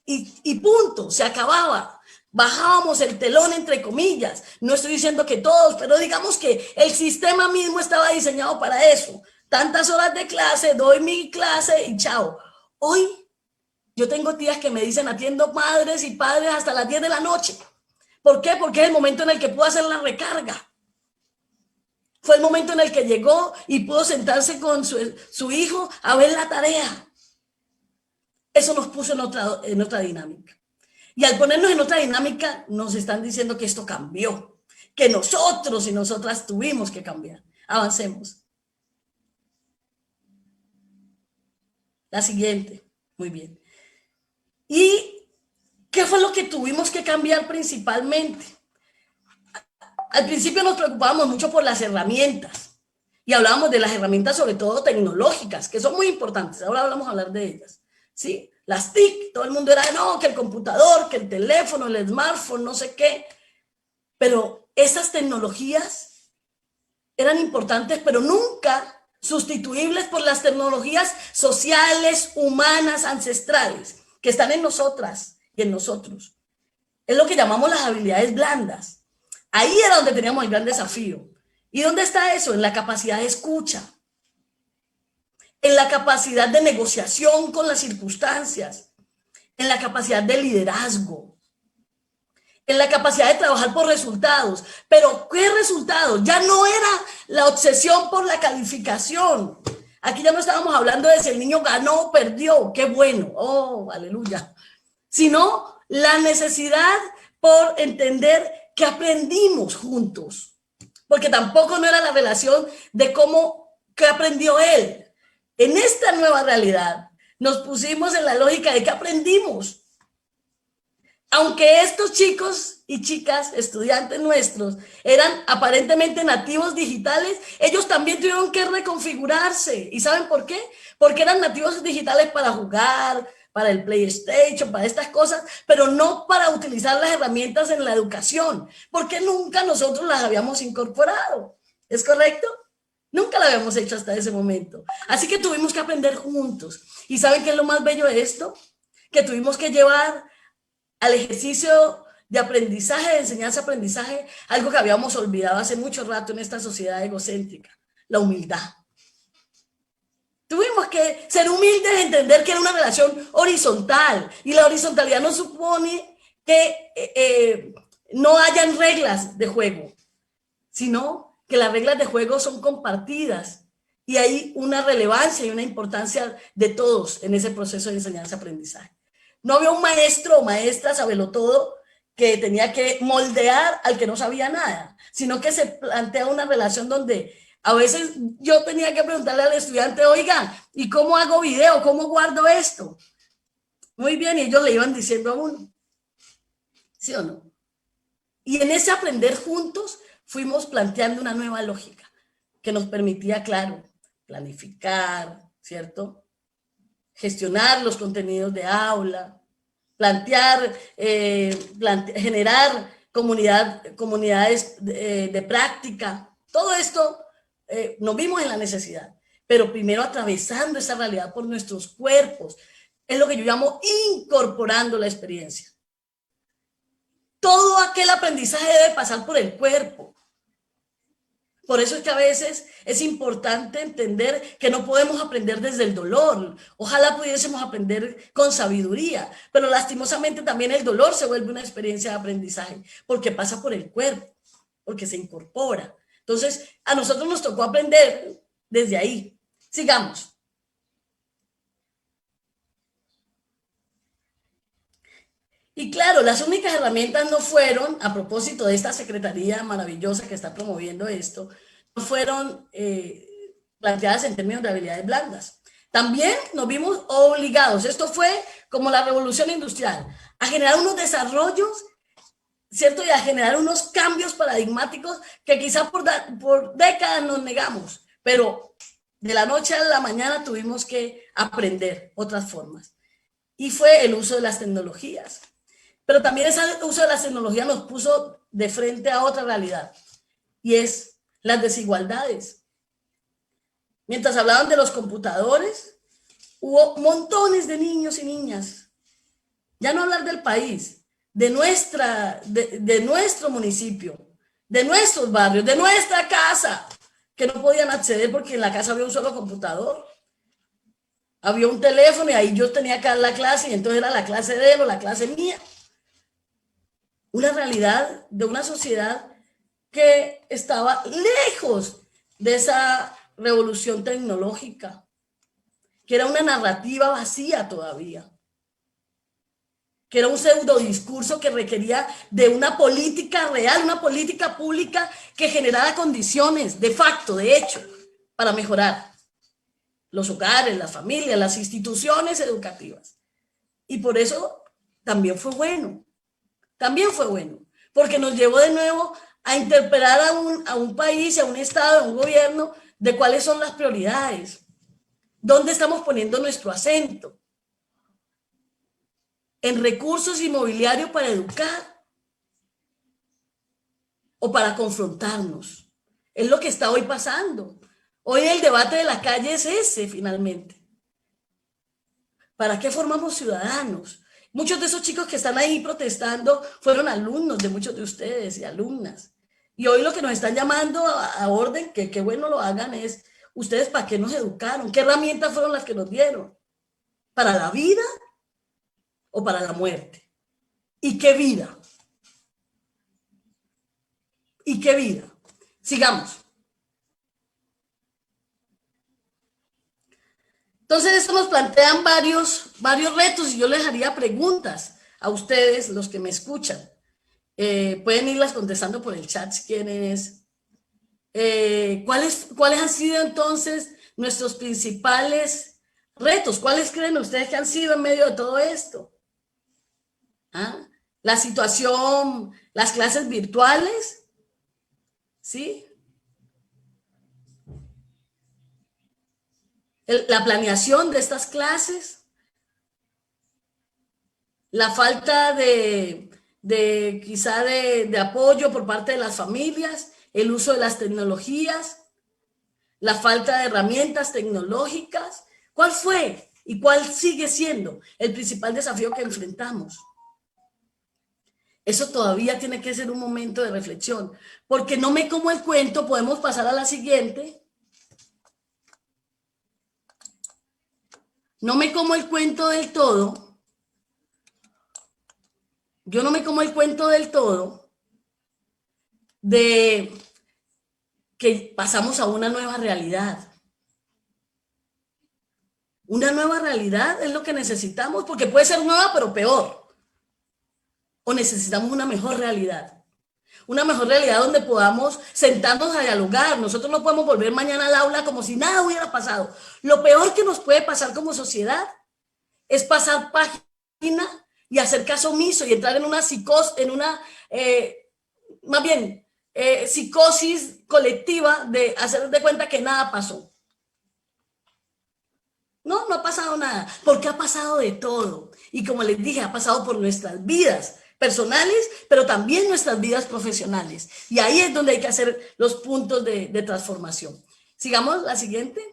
y punto, se acababa. Bajábamos el telón, entre comillas. No estoy diciendo que todos, pero digamos que el sistema mismo estaba diseñado para eso. Tantas horas de clase, doy mi clase y chao. Hoy yo tengo tías que me dicen, atiendo madres y padres hasta las 10 de la noche. ¿Por qué? Porque es el momento en el que puedo hacer la recarga. Fue el momento en el que llegó y pudo sentarse con su hijo a ver la tarea. Eso nos puso en otra dinámica. Y al ponernos en otra dinámica, nos están diciendo que esto cambió, que nosotros y nosotras tuvimos que cambiar. Avancemos. La siguiente. Muy bien. ¿Y qué fue lo que tuvimos que cambiar principalmente? Al principio nos preocupábamos mucho por las herramientas y hablábamos de las herramientas sobre todo tecnológicas, que son muy importantes. Ahora vamos a hablar de ellas, ¿sí? Las TIC, todo el mundo era, no, que el computador, que el teléfono, el smartphone, no sé qué. Pero esas tecnologías eran importantes, pero nunca sustituibles por las tecnologías sociales, humanas, ancestrales, que están en nosotras y en nosotros. Es lo que llamamos las habilidades blandas. Ahí era donde teníamos el gran desafío. ¿Y dónde está eso? En la capacidad de escucha, en la capacidad de negociación con las circunstancias, en la capacidad de liderazgo, en la capacidad de trabajar por resultados. Pero ¿qué resultados? Ya no era la obsesión por la calificación. Aquí ya no estábamos hablando de si el niño ganó o perdió, qué bueno, oh, aleluya. Sino la necesidad por entender que aprendimos juntos. Porque tampoco no era la relación de qué aprendió él. En esta nueva realidad nos pusimos en la lógica de que aprendimos. Aunque estos chicos y chicas, estudiantes nuestros, eran aparentemente nativos digitales, ellos también tuvieron que reconfigurarse. ¿Y saben por qué? Porque eran nativos digitales para jugar, para el PlayStation, para estas cosas, pero no para utilizar las herramientas en la educación, porque nunca nosotros las habíamos incorporado. ¿Es correcto? Nunca la habíamos hecho hasta ese momento. Así que tuvimos que aprender juntos. ¿Y saben qué es lo más bello de esto? Que tuvimos que llevar al ejercicio de aprendizaje, de enseñanza-aprendizaje, algo que habíamos olvidado hace mucho rato en esta sociedad egocéntrica, la humildad. Tuvimos que ser humildes, entender que era una relación horizontal, y la horizontalidad no supone que no hayan reglas de juego, sino que las reglas de juego son compartidas y hay una relevancia y una importancia de todos en ese proceso de enseñanza-aprendizaje. No había un maestro o maestra sabelotodo que tenía que moldear al que no sabía nada, sino que se plantea una relación donde a veces yo tenía que preguntarle al estudiante, oiga, ¿y cómo hago video? ¿Cómo guardo esto? Muy bien, y ellos le iban diciendo a uno, ¿sí o no? Y en ese aprender juntos fuimos planteando una nueva lógica que nos permitía, claro, planificar, ¿cierto? Gestionar los contenidos de aula, plantear, generar comunidades de práctica. Todo esto nos vimos en la necesidad, pero primero atravesando esa realidad por nuestros cuerpos. Es lo que yo llamo incorporando la experiencia. Todo aquel aprendizaje debe pasar por el cuerpo. Por eso es que a veces es importante entender que no podemos aprender desde el dolor. Ojalá pudiésemos aprender con sabiduría, pero lastimosamente también el dolor se vuelve una experiencia de aprendizaje porque pasa por el cuerpo, porque se incorpora. Entonces, a nosotros nos tocó aprender desde ahí. Sigamos. Y claro, las únicas herramientas no fueron, a propósito de esta secretaría maravillosa que está promoviendo esto, no fueron planteadas en términos de habilidades blandas. También nos vimos obligados, esto fue como la revolución industrial, a generar unos desarrollos, ¿cierto? Y a generar unos cambios paradigmáticos que quizás por décadas nos negamos, pero de la noche a la mañana tuvimos que aprender otras formas. Y fue el uso de las tecnologías. Pero también ese uso de las tecnologías nos puso de frente a otra realidad, y es las desigualdades. Mientras hablaban de los computadores, hubo montones de niños y niñas, ya no hablar del país, de nuestro municipio, de nuestros barrios, de nuestra casa, que no podían acceder porque en la casa había un solo computador. Había un teléfono y ahí yo tenía que dar la clase y entonces era la clase de él o la clase mía. Una realidad de una sociedad que estaba lejos de esa revolución tecnológica, que era una narrativa vacía todavía, que era un pseudo discurso que requería de una política real, una política pública que generara condiciones de facto, de hecho, para mejorar los hogares, las familias, las instituciones educativas. Y por eso también fue bueno, porque nos llevó de nuevo a interpelar a un país, a un Estado, a un gobierno, de cuáles son las prioridades, dónde estamos poniendo nuestro acento, en recursos inmobiliarios para educar o para confrontarnos. Es lo que está hoy pasando. Hoy el debate de la calle es ese, finalmente. ¿Para qué formamos ciudadanos? Muchos de esos chicos que están ahí protestando fueron alumnos de muchos de ustedes y alumnas. Y hoy lo que nos están llamando a orden, que qué bueno lo hagan, es ustedes para qué nos educaron, qué herramientas fueron las que nos dieron, para la vida o para la muerte. ¿Y qué vida? ¿Y qué vida? Sigamos. Entonces, esto nos plantean varios retos y yo les haría preguntas a ustedes, los que me escuchan. Pueden irlas contestando por el chat si quieren. ¿Cuáles han sido entonces nuestros principales retos? ¿Cuáles creen ustedes que han sido en medio de todo esto? ¿Ah? La situación, las clases virtuales, ¿sí? La planeación de estas clases, la falta quizá de apoyo por parte de las familias, el uso de las tecnologías, la falta de herramientas tecnológicas. ¿Cuál fue y cuál sigue siendo el principal desafío que enfrentamos? Eso todavía tiene que ser un momento de reflexión, porque no me como el cuento. Podemos pasar a la siguiente. No me como el cuento del todo. Yo no me como el cuento del todo de que pasamos a una nueva realidad. Una nueva realidad es lo que necesitamos, porque puede ser nueva pero peor. O necesitamos una mejor realidad. Una mejor realidad donde podamos sentarnos a dialogar. Nosotros no podemos volver mañana al aula como si nada hubiera pasado. Lo peor que nos puede pasar como sociedad es pasar página y hacer caso omiso y entrar en una psicosis, psicosis colectiva de hacer de cuenta que nada pasó. No, no ha pasado nada, porque ha pasado de todo. Y como les dije, ha pasado por nuestras vidas personales, pero también nuestras vidas profesionales. Y ahí es donde hay que hacer los puntos de transformación. Sigamos la siguiente.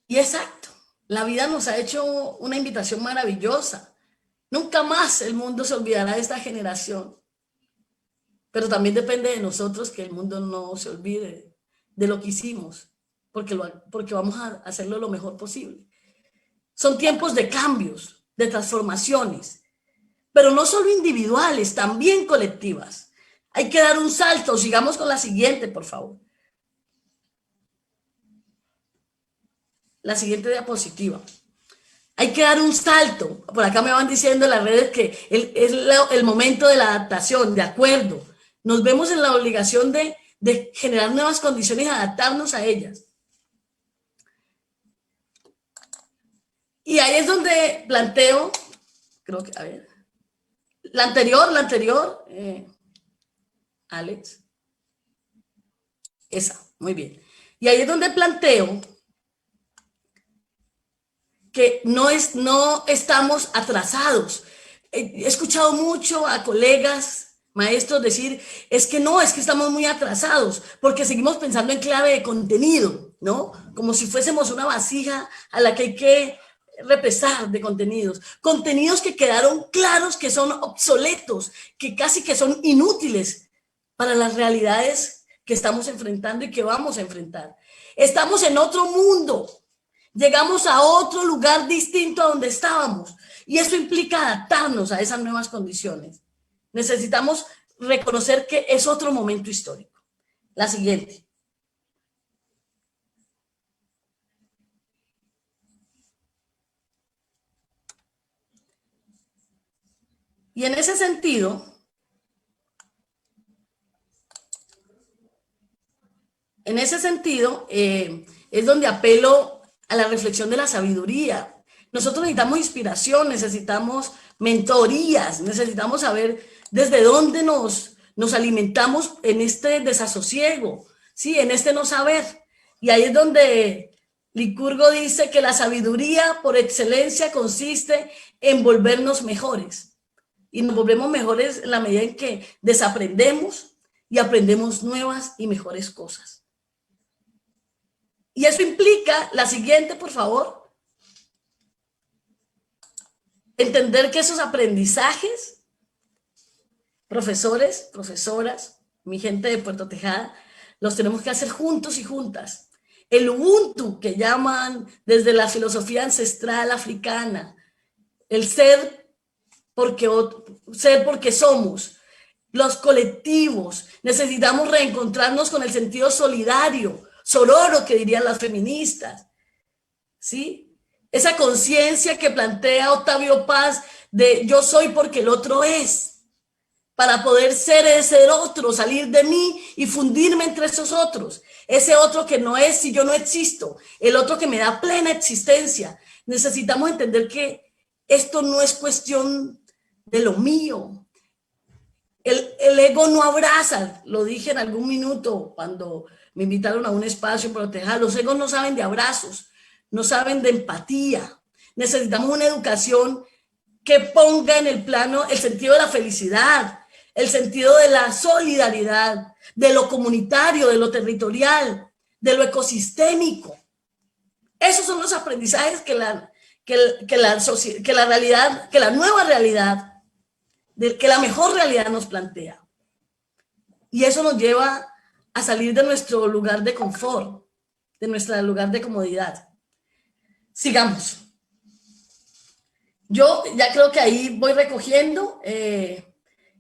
Y exacto, la vida nos ha hecho una invitación maravillosa. Nunca más el mundo se olvidará de esta generación. Pero también depende de nosotros que el mundo no se olvide de lo que hicimos, porque vamos a hacerlo lo mejor posible. Son tiempos de cambios, de transformaciones, pero no solo individuales, también colectivas. Hay que dar un salto. Sigamos con la siguiente, por favor. La siguiente diapositiva. Hay que dar un salto. Por acá me van diciendo en las redes que es el momento de la adaptación, de acuerdo. Nos vemos en la obligación de de generar nuevas condiciones y adaptarnos a ellas. Y ahí es donde planteo, creo que, a ver, la anterior, Alex, esa, muy bien. Y ahí es donde planteo que no estamos atrasados. He escuchado mucho a colegas, maestros decir, es que estamos muy atrasados, porque seguimos pensando en clave de contenido, ¿no? Como si fuésemos una vasija a la que hay que represar de contenidos que quedaron claros que son obsoletos, que casi que son inútiles para las realidades que estamos enfrentando y que vamos a enfrentar. Estamos en otro mundo, llegamos a otro lugar distinto a donde estábamos y eso implica adaptarnos a esas nuevas condiciones. Necesitamos reconocer que es otro momento histórico. La siguiente. Y en ese sentido, es donde apelo a la reflexión de la sabiduría. Nosotros necesitamos inspiración, necesitamos mentorías, necesitamos saber desde dónde nos alimentamos en este desasosiego, ¿sí? En este no saber. Y ahí es donde Licurgo dice que la sabiduría por excelencia consiste en volvernos mejores. Y nos volvemos mejores en la medida en que desaprendemos y aprendemos nuevas y mejores cosas. Y eso implica, la siguiente, por favor, entender que esos aprendizajes, profesores, profesoras, mi gente de Puerto Tejada, los tenemos que hacer juntos y juntas. El Ubuntu, que llaman desde la filosofía ancestral africana, el ser porque somos, los colectivos, necesitamos reencontrarnos con el sentido solidario, sororo, que dirían las feministas, ¿sí? Esa conciencia que plantea Octavio Paz de yo soy porque el otro es, para poder ser ese otro, salir de mí y fundirme entre esos otros, ese otro que no es si yo no existo, el otro que me da plena existencia. Necesitamos entender que esto no es cuestión de lo mío. El ego no abraza, lo dije en algún minuto cuando me invitaron a un espacio en Puerto Tejada, los egos no saben de abrazos, no saben de empatía. Necesitamos una educación que ponga en el plano el sentido de la felicidad, el sentido de la solidaridad, de lo comunitario, de lo territorial, de lo ecosistémico. Esos son los aprendizajes que la nueva realidad, que la mejor realidad nos plantea. Y eso nos lleva a salir de nuestro lugar de confort, de nuestro lugar de comodidad. Sigamos. Yo ya creo que ahí voy recogiendo.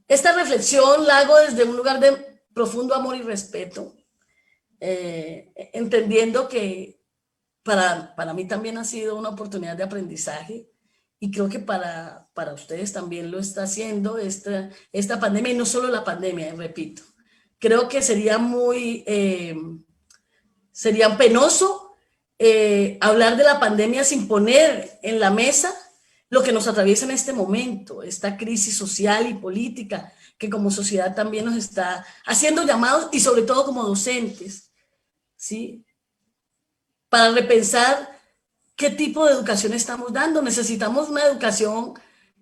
Esta reflexión la hago desde un lugar de profundo amor y respeto, entendiendo que para mí también ha sido una oportunidad de aprendizaje y creo que para ustedes también lo está haciendo esta pandemia, y no solo la pandemia, repito. Creo que sería sería penoso hablar de la pandemia sin poner en la mesa lo que nos atraviesa en este momento, esta crisis social y política que como sociedad también nos está haciendo llamados, y sobre todo como docentes, ¿sí? Para repensar qué tipo de educación estamos dando. Necesitamos una educación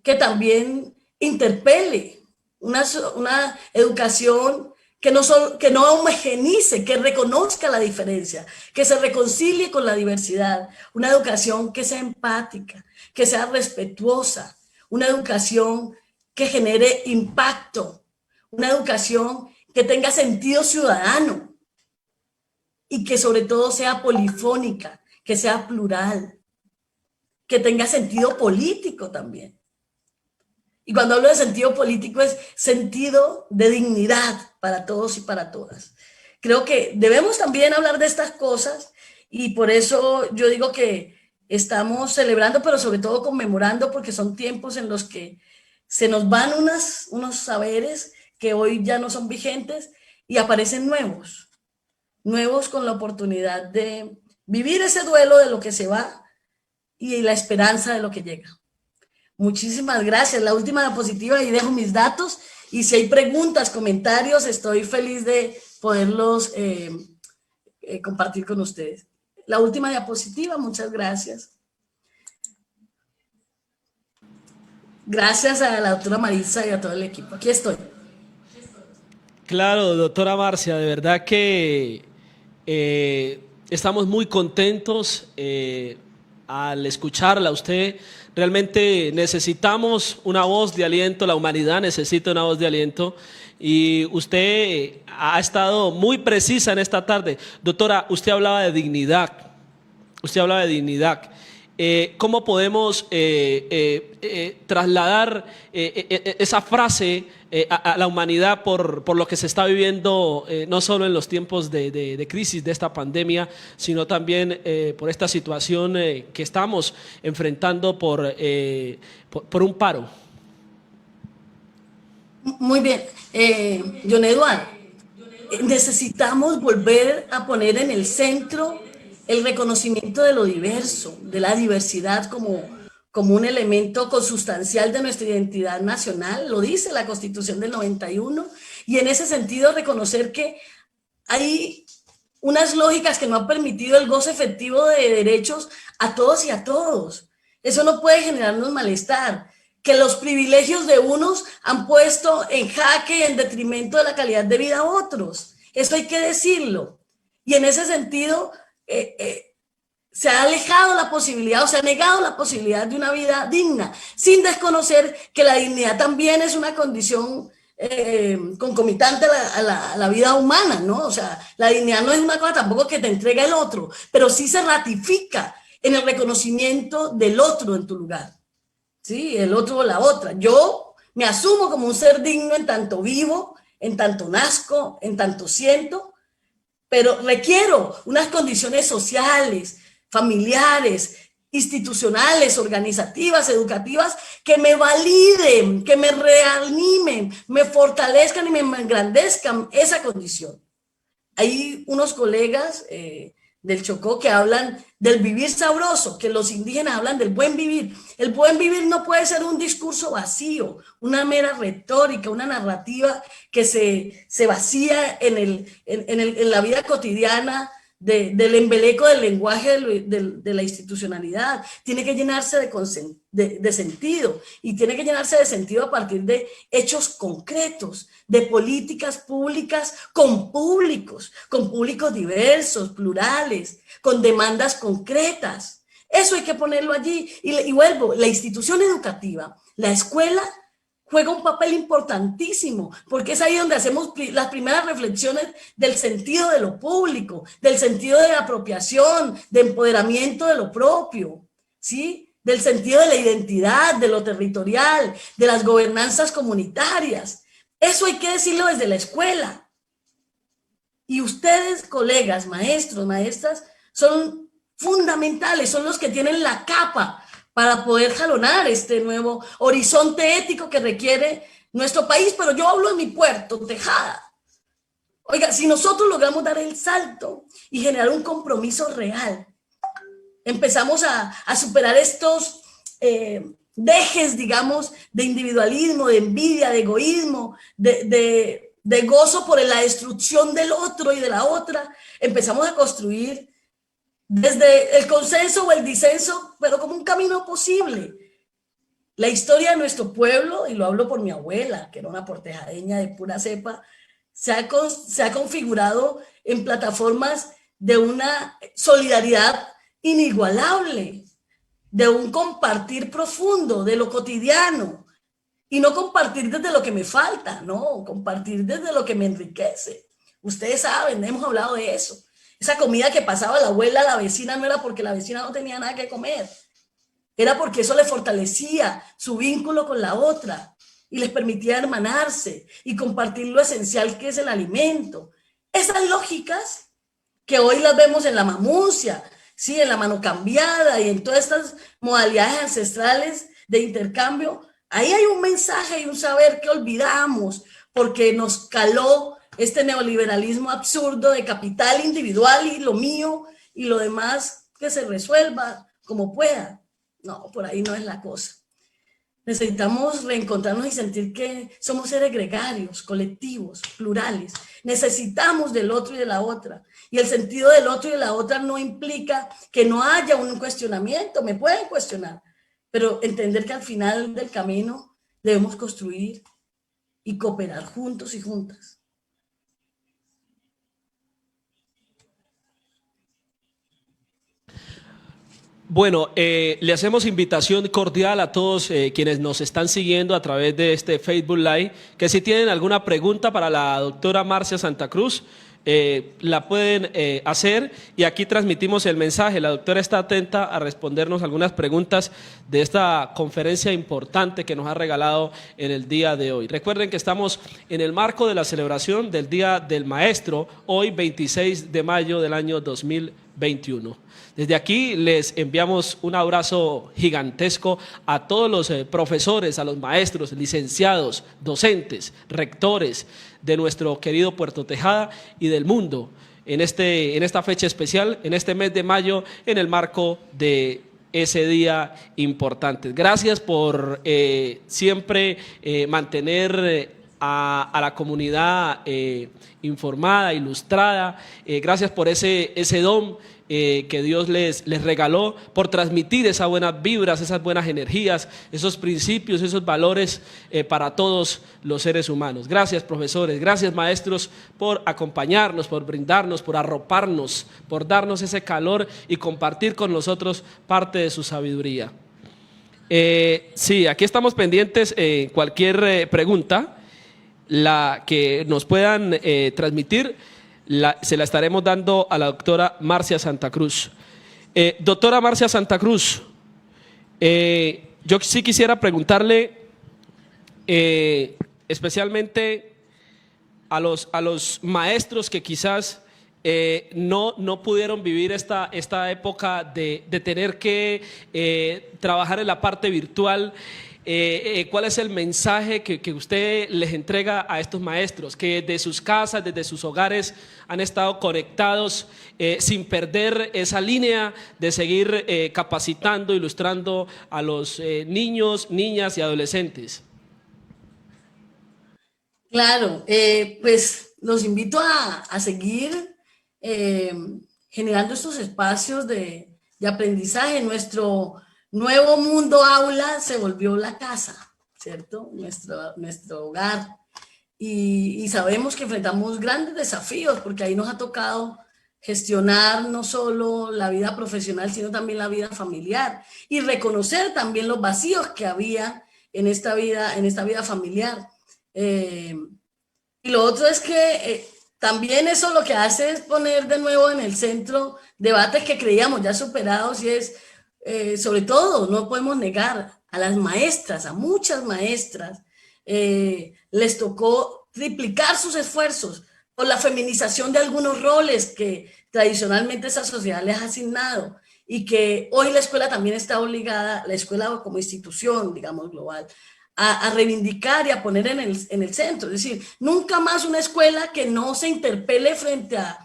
que también interpele, una educación que no homogenice, que reconozca la diferencia, que se reconcilie con la diversidad, una educación que sea empática, que sea respetuosa, una educación que genere impacto, una educación que tenga sentido ciudadano y que sobre todo sea polifónica, que sea plural, que tenga sentido político también. Y cuando hablo de sentido político es sentido de dignidad para todos y para todas. Creo que debemos también hablar de estas cosas y por eso yo digo que estamos celebrando, pero sobre todo conmemorando, porque son tiempos en los que se nos van unos saberes que hoy ya no son vigentes y aparecen nuevos con la oportunidad de vivir ese duelo de lo que se va y la esperanza de lo que llega. Muchísimas gracias. La última diapositiva, y dejo mis datos, y si hay preguntas, comentarios, estoy feliz de poderlos compartir con ustedes. La última diapositiva, muchas gracias. Gracias a la doctora Maritza y a todo el equipo. Aquí estoy. Claro, doctora Marcia, de verdad que estamos muy contentos al escucharla a usted. Realmente necesitamos una voz de aliento, la humanidad necesita una voz de aliento, y usted ha estado muy precisa en esta tarde. Doctora, usted hablaba de dignidad, ¿cómo podemos trasladar esa frase a la humanidad por lo que se está viviendo, no solo en los tiempos de crisis de esta pandemia, sino también por esta situación que estamos enfrentando por un paro? Muy bien, John Eduardo, necesitamos volver a poner en el centro el reconocimiento de lo diverso, de la diversidad como un elemento consustancial de nuestra identidad nacional, lo dice la Constitución del 91, y en ese sentido reconocer que hay unas lógicas que no han permitido el goce efectivo de derechos a todos y a todos. Eso no puede generarnos malestar, que los privilegios de unos han puesto en jaque y en detrimento de la calidad de vida a otros. Eso hay que decirlo. Y en ese sentido, se ha alejado la posibilidad, o se ha negado la posibilidad de una vida digna, sin desconocer que la dignidad también es una condición concomitante a la vida humana, ¿no? O sea, la dignidad no es una cosa tampoco que te entrega el otro, pero sí se ratifica en el reconocimiento del otro en tu lugar, ¿sí? El otro o la otra. Yo me asumo como un ser digno en tanto vivo, en tanto nazco, en tanto siento, pero requiero unas condiciones sociales, familiares, institucionales, organizativas, educativas, que me validen, que me reanimen, me fortalezcan y me engrandezcan esa condición. Hay unos colegas del Chocó que hablan del vivir sabroso, que los indígenas hablan del buen vivir. El buen vivir no puede ser un discurso vacío, una mera retórica, una narrativa que se vacía en la vida cotidiana del embeleco del lenguaje de la institucionalidad. Tiene que llenarse de sentido, y tiene que llenarse de sentido a partir de hechos concretos, de políticas públicas con públicos diversos, plurales, con demandas concretas. Eso hay que ponerlo allí. Y vuelvo, la institución educativa, la escuela, juega un papel importantísimo, porque es ahí donde hacemos las primeras reflexiones del sentido de lo público, del sentido de apropiación, de empoderamiento de lo propio, ¿sí? Del sentido de la identidad, de lo territorial, de las gobernanzas comunitarias. Eso hay que decirlo desde la escuela. Y ustedes, colegas, maestros, maestras, son fundamentales, son los que tienen la capa para poder jalonar este nuevo horizonte ético que requiere nuestro país. Pero yo hablo de mi puerto, Tejada. Oiga, si nosotros logramos dar el salto y generar un compromiso real, empezamos a superar estos dejes, digamos, de individualismo, de envidia, de egoísmo, de gozo por la destrucción del otro y de la otra, empezamos a construir desde el consenso o el disenso, pero como un camino posible. La historia de nuestro pueblo, y lo hablo por mi abuela, que era una portejadeña de pura cepa, se ha configurado en plataformas de una solidaridad inigualable, de un compartir profundo de lo cotidiano, y no compartir desde lo que me falta, no, compartir desde lo que me enriquece. Ustedes saben, hemos hablado de eso. Esa comida que pasaba la abuela a la vecina no era porque la vecina no tenía nada que comer, era porque eso le fortalecía su vínculo con la otra y les permitía hermanarse y compartir lo esencial que es el alimento. Esas lógicas que hoy las vemos en la mamucia, ¿sí? En la mano cambiada y en todas estas modalidades ancestrales de intercambio, ahí hay un mensaje y un saber que olvidamos porque nos caló este neoliberalismo absurdo de capital individual y lo mío y lo demás que se resuelva como pueda. No, por ahí no es la cosa. Necesitamos reencontrarnos y sentir que somos seres gregarios, colectivos, plurales. Necesitamos del otro y de la otra. Y el sentido del otro y de la otra no implica que no haya un cuestionamiento. Me pueden cuestionar, pero entender que al final del camino debemos construir y cooperar juntos y juntas. Bueno, le hacemos invitación cordial a todos quienes nos están siguiendo a través de este Facebook Live, que si tienen alguna pregunta para la doctora Marcia Santa Cruz, la pueden hacer, y aquí transmitimos el mensaje. La doctora está atenta a respondernos algunas preguntas de esta conferencia importante que nos ha regalado en el día de hoy. Recuerden que estamos en el marco de la celebración del Día del Maestro, hoy 26 de mayo del año 2021. Desde aquí les enviamos un abrazo gigantesco a todos los profesores, a los maestros, licenciados, docentes, rectores de nuestro querido Puerto Tejada y del mundo en esta fecha especial, en este mes de mayo, en el marco de ese día importante. Gracias por siempre mantener a la comunidad informada, ilustrada. Gracias por ese don que Dios les regaló, por transmitir esas buenas vibras, esas buenas energías, esos principios, esos valores para todos los seres humanos. Gracias, profesores, gracias, maestros, por acompañarnos, por brindarnos, por arroparnos, por darnos ese calor y compartir con nosotros parte de su sabiduría. Sí, aquí estamos pendientes. Cualquier pregunta la que nos puedan transmitir, se la estaremos dando a la doctora Marcia Santa Cruz. Doctora Marcia Santa Cruz, yo sí quisiera preguntarle especialmente a los maestros que quizás no pudieron vivir esta época de tener que trabajar en la parte virtual. ¿Cuál es el mensaje que usted les entrega a estos maestros que desde sus casas, desde sus hogares han estado conectados sin perder esa línea de seguir capacitando, ilustrando a los niños, niñas y adolescentes? Claro, pues los invito a seguir generando estos espacios de aprendizaje. Nuestro nuevo mundo aula se volvió la casa, ¿cierto? Nuestro hogar. Y sabemos que enfrentamos grandes desafíos, porque ahí nos ha tocado gestionar no solo la vida profesional, sino también la vida familiar, y reconocer también los vacíos que había en esta vida familiar. Y lo otro es que también eso lo que hace es poner de nuevo en el centro debates que creíamos ya superados, y es sobre todo, no podemos negar a las maestras, a muchas maestras, les tocó triplicar sus esfuerzos por la feminización de algunos roles que tradicionalmente esa sociedad les ha asignado, y que hoy la escuela también está obligada, la escuela como institución, digamos, global, a reivindicar y a poner en el centro. Es decir, nunca más una escuela que no se interpele frente a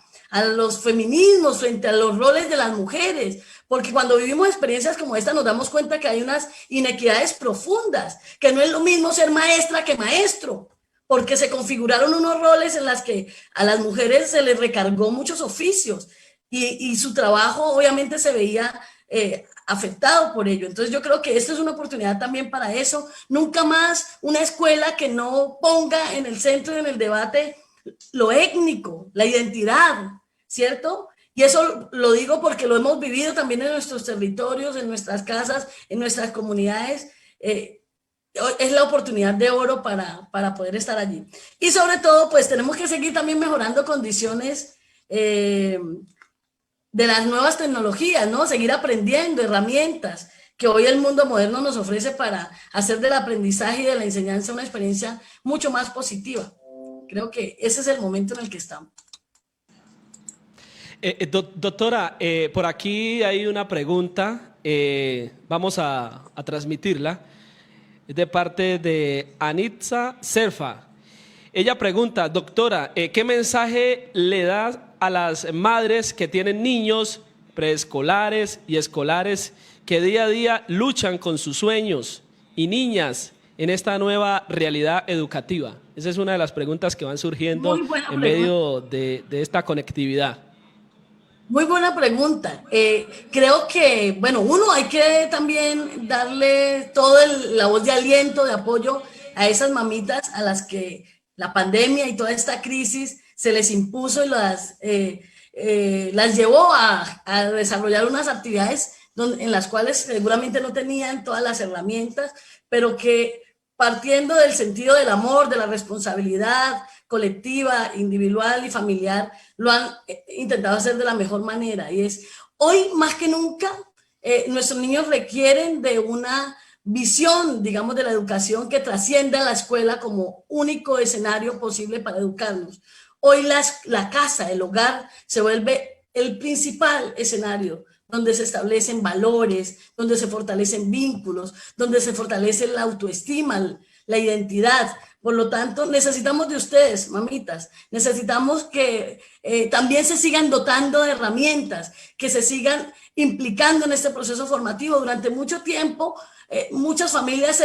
los feminismos, frente a los roles de las mujeres, porque cuando vivimos experiencias como esta nos damos cuenta que hay unas inequidades profundas, que no es lo mismo ser maestra que maestro, porque se configuraron unos roles en las que a las mujeres se les recargó muchos oficios y su trabajo obviamente se veía afectado por ello. Entonces yo creo que esta es una oportunidad también para eso. Nunca más una escuela que no ponga en el centro y en el debate lo étnico, la identidad, ¿cierto? Y eso lo digo porque lo hemos vivido también en nuestros territorios, en nuestras casas, en nuestras comunidades. Es la oportunidad de oro para poder estar allí. Y sobre todo, pues tenemos que seguir también mejorando condiciones de las nuevas tecnologías, ¿no? Seguir aprendiendo herramientas que hoy el mundo moderno nos ofrece para hacer del aprendizaje y de la enseñanza una experiencia mucho más positiva. Creo que ese es el momento en el que estamos. Doctora, por aquí hay una pregunta, vamos a transmitirla, es de parte de Anitza Serfa. Ella pregunta, doctora, ¿qué mensaje le da a las madres que tienen niños preescolares y escolares que día a día luchan con sus sueños y niñas en esta nueva realidad educativa? Esa es una de las preguntas que van surgiendo en medio de esta conectividad. Muy buena pregunta. Creo que, bueno, uno hay que también darle toda la voz de aliento, de apoyo a esas mamitas a las que la pandemia y toda esta crisis se les impuso y las llevó a desarrollar unas actividades en las cuales seguramente no tenían todas las herramientas, pero que partiendo del sentido del amor, de la responsabilidad colectiva, individual y familiar, lo han intentado hacer de la mejor manera. Y es, hoy más que nunca, nuestros niños requieren de una visión, digamos, de la educación que trascienda a la escuela como único escenario posible para educarnos. Hoy la casa, el hogar, se vuelve el principal escenario donde se establecen valores, donde se fortalecen vínculos, donde se fortalece la autoestima, la identidad. Por lo tanto, necesitamos de ustedes, mamitas, necesitamos que también se sigan dotando de herramientas, que se sigan implicando en este proceso formativo. Durante mucho tiempo, muchas familias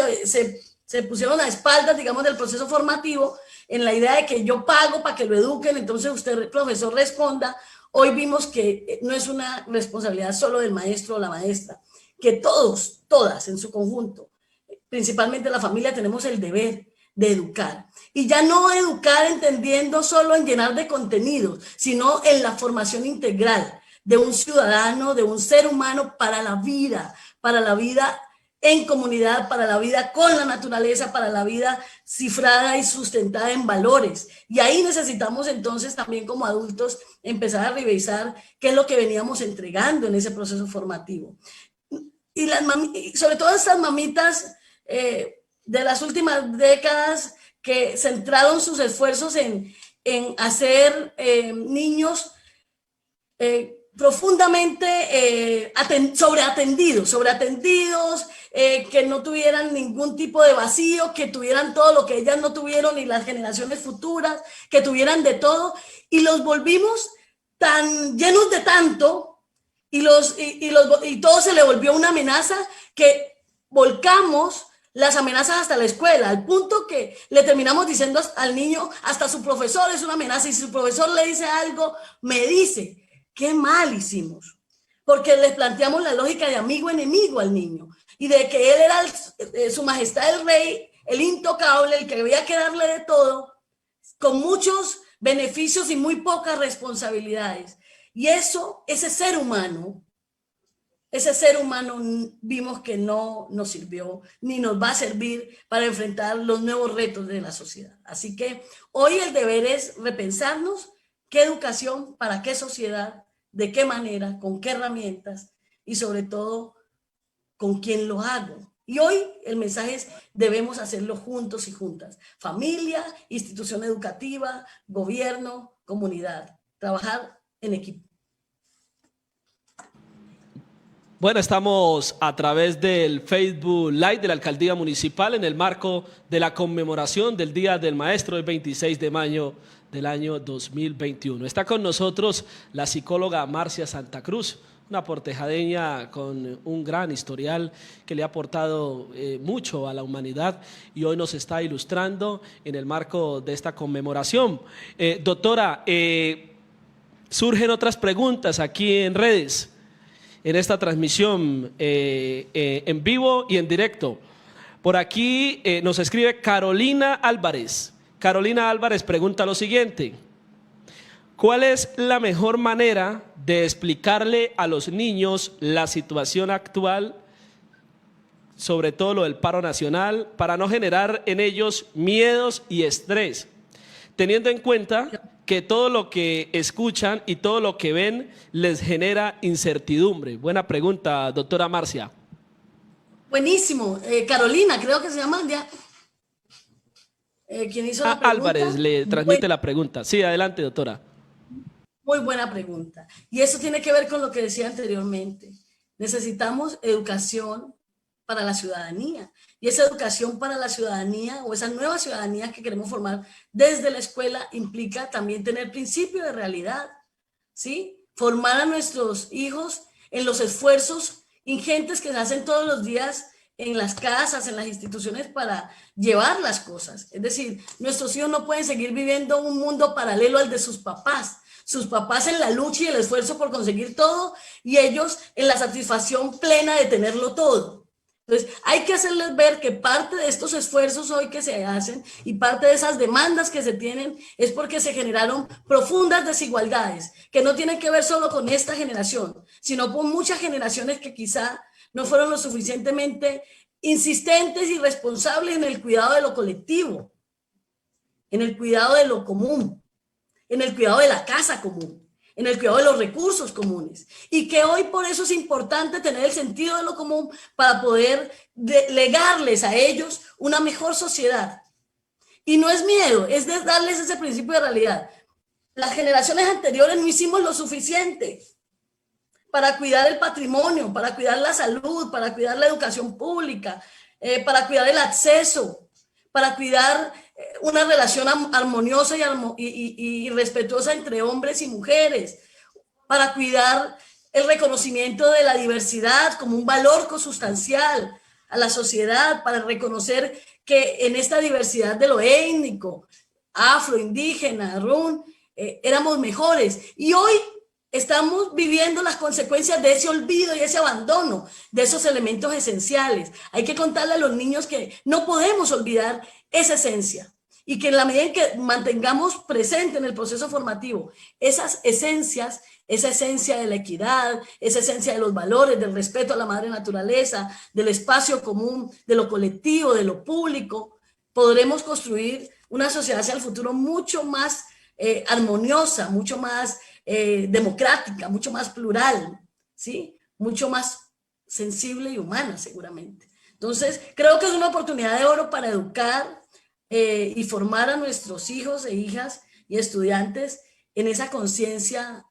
se pusieron a espaldas, digamos, del proceso formativo en la idea de que yo pago para que lo eduquen, entonces usted, profesor, responda. Hoy vimos que no es una responsabilidad solo del maestro o la maestra, que todos, todas en su conjunto, principalmente la familia, tenemos el deber de educar. Y ya no educar entendiendo solo en llenar de contenidos, sino en la formación integral de un ciudadano, de un ser humano para la vida en comunidad, para la vida con la naturaleza, para la vida cifrada y sustentada en valores. Y ahí necesitamos entonces también como adultos empezar a revisar qué es lo que veníamos entregando en ese proceso formativo. Y sobre todo estas mamitas de las últimas décadas que centraron sus esfuerzos en hacer niños profundamente sobreatendidos, que no tuvieran ningún tipo de vacío, que tuvieran todo lo que ellas no tuvieron y las generaciones futuras, que tuvieran de todo, y los volvimos tan llenos de tanto y todo se le volvió una amenaza que volcamos las amenazas hasta la escuela, al punto que le terminamos diciendo al niño, hasta su profesor es una amenaza, y si su profesor le dice algo, me dice. Qué mal hicimos, porque les planteamos la lógica de amigo-enemigo al niño, y de que él era su majestad el rey, el intocable, el que había que darle de todo, con muchos beneficios y muy pocas responsabilidades. Y ese ser humano vimos que no nos sirvió, ni nos va a servir para enfrentar los nuevos retos de la sociedad. Así que hoy el deber es repensarnos qué educación, para qué sociedad, de qué manera, con qué herramientas y sobre todo con quién lo hago. Y hoy el mensaje es, debemos hacerlo juntos y juntas. Familia, institución educativa, gobierno, comunidad. Trabajar en equipo. Bueno, estamos a través del Facebook Live de la Alcaldía Municipal en el marco de la conmemoración del Día del Maestro, el 26 de mayo del año 2021. Está con nosotros la psicóloga Marcia Santa Cruz, una portejadeña con un gran historial que le ha aportado mucho a la humanidad y hoy nos está ilustrando en el marco de esta conmemoración. Doctora, surgen otras preguntas aquí en redes, en esta transmisión en vivo y en directo. Por aquí nos escribe Carolina Álvarez. Carolina Álvarez pregunta lo siguiente: ¿cuál es la mejor manera de explicarle a los niños la situación actual, sobre todo lo del paro nacional, para no generar en ellos miedos y estrés, teniendo en cuenta que todo lo que escuchan y todo lo que ven les genera incertidumbre? Buena pregunta, doctora Marcia. Buenísimo. Carolina, creo que se llama ya. ¿Quién hizo la pregunta? Álvarez le transmite la pregunta. Sí, adelante, doctora. Muy buena pregunta. Y eso tiene que ver con lo que decía anteriormente. Necesitamos educación para la ciudadanía. Y esa educación para la ciudadanía o esa nueva ciudadanía que queremos formar desde la escuela implica también tener principio de realidad, ¿sí? Formar a nuestros hijos en los esfuerzos ingentes que se hacen todos los días en las casas, en las instituciones para llevar las cosas. Es decir, nuestros hijos no pueden seguir viviendo un mundo paralelo al de sus papás. Sus papás en la lucha y el esfuerzo por conseguir todo y ellos en la satisfacción plena de tenerlo todo. Entonces, hay que hacerles ver que parte de estos esfuerzos hoy que se hacen y parte de esas demandas que se tienen es porque se generaron profundas desigualdades que no tienen que ver solo con esta generación, sino con muchas generaciones que quizá no fueron lo suficientemente insistentes y responsables en el cuidado de lo colectivo, en el cuidado de lo común, en el cuidado de la casa común, en el cuidado de los recursos comunes, y que hoy por eso es importante tener el sentido de lo común para poder legarles a ellos una mejor sociedad. Y no es miedo, es de darles ese principio de realidad. Las generaciones anteriores no hicimos lo suficiente para cuidar el patrimonio, para cuidar la salud, para cuidar la educación pública, para cuidar el acceso, para cuidar una relación armoniosa y respetuosa entre hombres y mujeres, para cuidar el reconocimiento de la diversidad como un valor consustancial a la sociedad, para reconocer que en esta diversidad de lo étnico, afro, indígena, run, éramos mejores. Y hoy estamos viviendo las consecuencias de ese olvido y ese abandono de esos elementos esenciales. Hay que contarle a los niños que no podemos olvidar esa esencia y que en la medida en que mantengamos presente en el proceso formativo esas esencias, esa esencia de la equidad, esa esencia de los valores, del respeto a la madre naturaleza, del espacio común, de lo colectivo, de lo público, podremos construir una sociedad hacia el futuro mucho más armoniosa, mucho más democrática, mucho más plural, ¿sí? Mucho más sensible y humana seguramente. Entonces, creo que es una oportunidad de oro para educar y formar a nuestros hijos e hijas y estudiantes en esa conciencia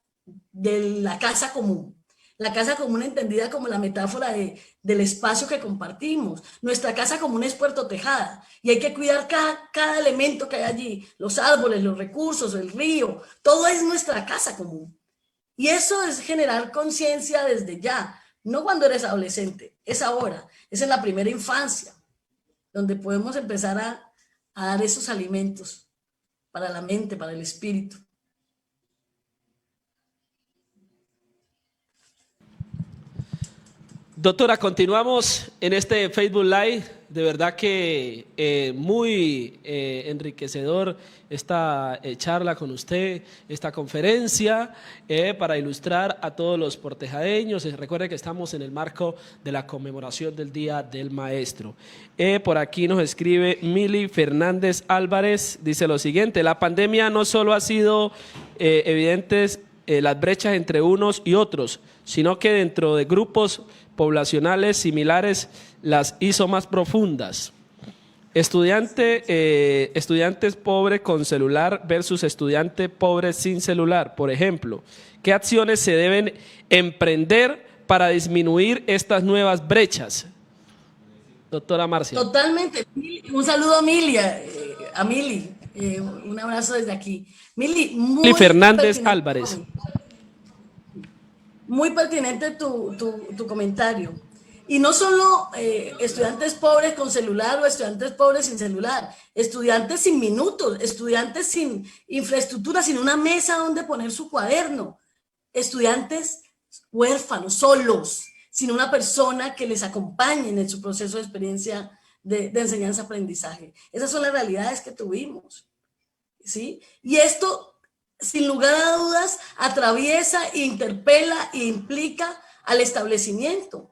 de la casa común. La casa común entendida como la metáfora del espacio que compartimos. Nuestra casa común es Puerto Tejada y hay que cuidar cada elemento que hay allí, los árboles, los recursos, el río, todo es nuestra casa común. Y eso es generar conciencia desde ya, no cuando eres adolescente, es ahora, es en la primera infancia, donde podemos empezar a dar esos alimentos para la mente, para el espíritu. Doctora, continuamos en este Facebook Live. De verdad que muy enriquecedor esta charla con usted, esta conferencia para ilustrar a todos los portejadeños. Recuerde que estamos en el marco de la conmemoración del Día del Maestro. Por aquí nos escribe Mili Fernández Álvarez, dice lo siguiente: la pandemia no solo ha sido evidentes las brechas entre unos y otros, sino que dentro de grupos poblacionales similares las hizo más profundas. Estudiantes pobres con celular versus estudiante pobre sin celular, por ejemplo. ¿Qué acciones se deben emprender para disminuir estas nuevas brechas? Doctora Marcia. Totalmente. Un saludo a Mili, un abrazo desde aquí. Mili Fernández Álvarez. Muy pertinente tu comentario. Y no solo estudiantes pobres con celular o estudiantes pobres sin celular, estudiantes sin minutos, estudiantes sin infraestructura, sin una mesa donde poner su cuaderno, estudiantes huérfanos, solos, sin una persona que les acompañe en su proceso de experiencia de enseñanza-aprendizaje. Esas son las realidades que tuvimos, ¿sí? Y esto, sin lugar a dudas, atraviesa, interpela e implica al establecimiento.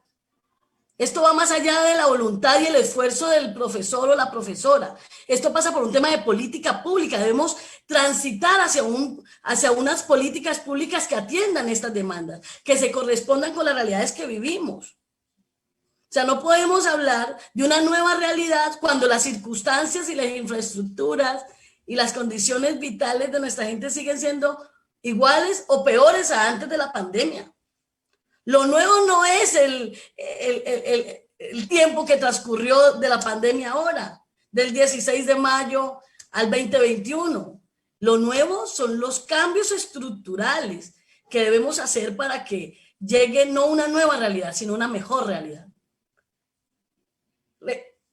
Esto va más allá de la voluntad y el esfuerzo del profesor o la profesora. Esto pasa por un tema de política pública. Debemos transitar hacia unas políticas públicas que atiendan estas demandas, que se correspondan con las realidades que vivimos. O sea, no podemos hablar de una nueva realidad cuando las circunstancias y las infraestructuras y las condiciones vitales de nuestra gente siguen siendo iguales o peores a antes de la pandemia. Lo nuevo no es el tiempo que transcurrió de la pandemia ahora, del 16 de mayo al 2021. Lo nuevo son los cambios estructurales que debemos hacer para que llegue no una nueva realidad, sino una mejor realidad.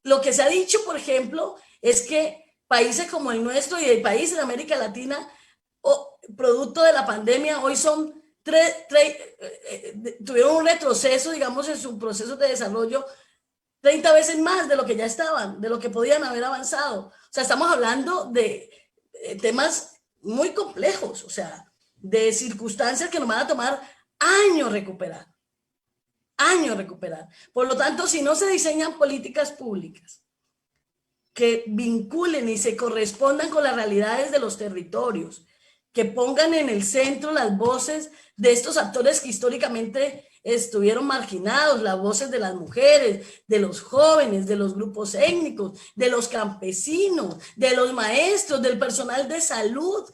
Lo que se ha dicho, por ejemplo, es que países como el nuestro y el país de América Latina, producto de la pandemia, hoy son tuvieron un retroceso, digamos, en su proceso de desarrollo 30 veces más de lo que ya estaban, de lo que podían haber avanzado. O sea, estamos hablando de temas muy complejos, o sea, de circunstancias que nos van a tomar años recuperar. Años recuperar. Por lo tanto, si no se diseñan políticas públicas que vinculen y se correspondan con las realidades de los territorios, que pongan en el centro las voces de estos actores que históricamente estuvieron marginados, las voces de las mujeres, de los jóvenes, de los grupos étnicos, de los campesinos, de los maestros, del personal de salud,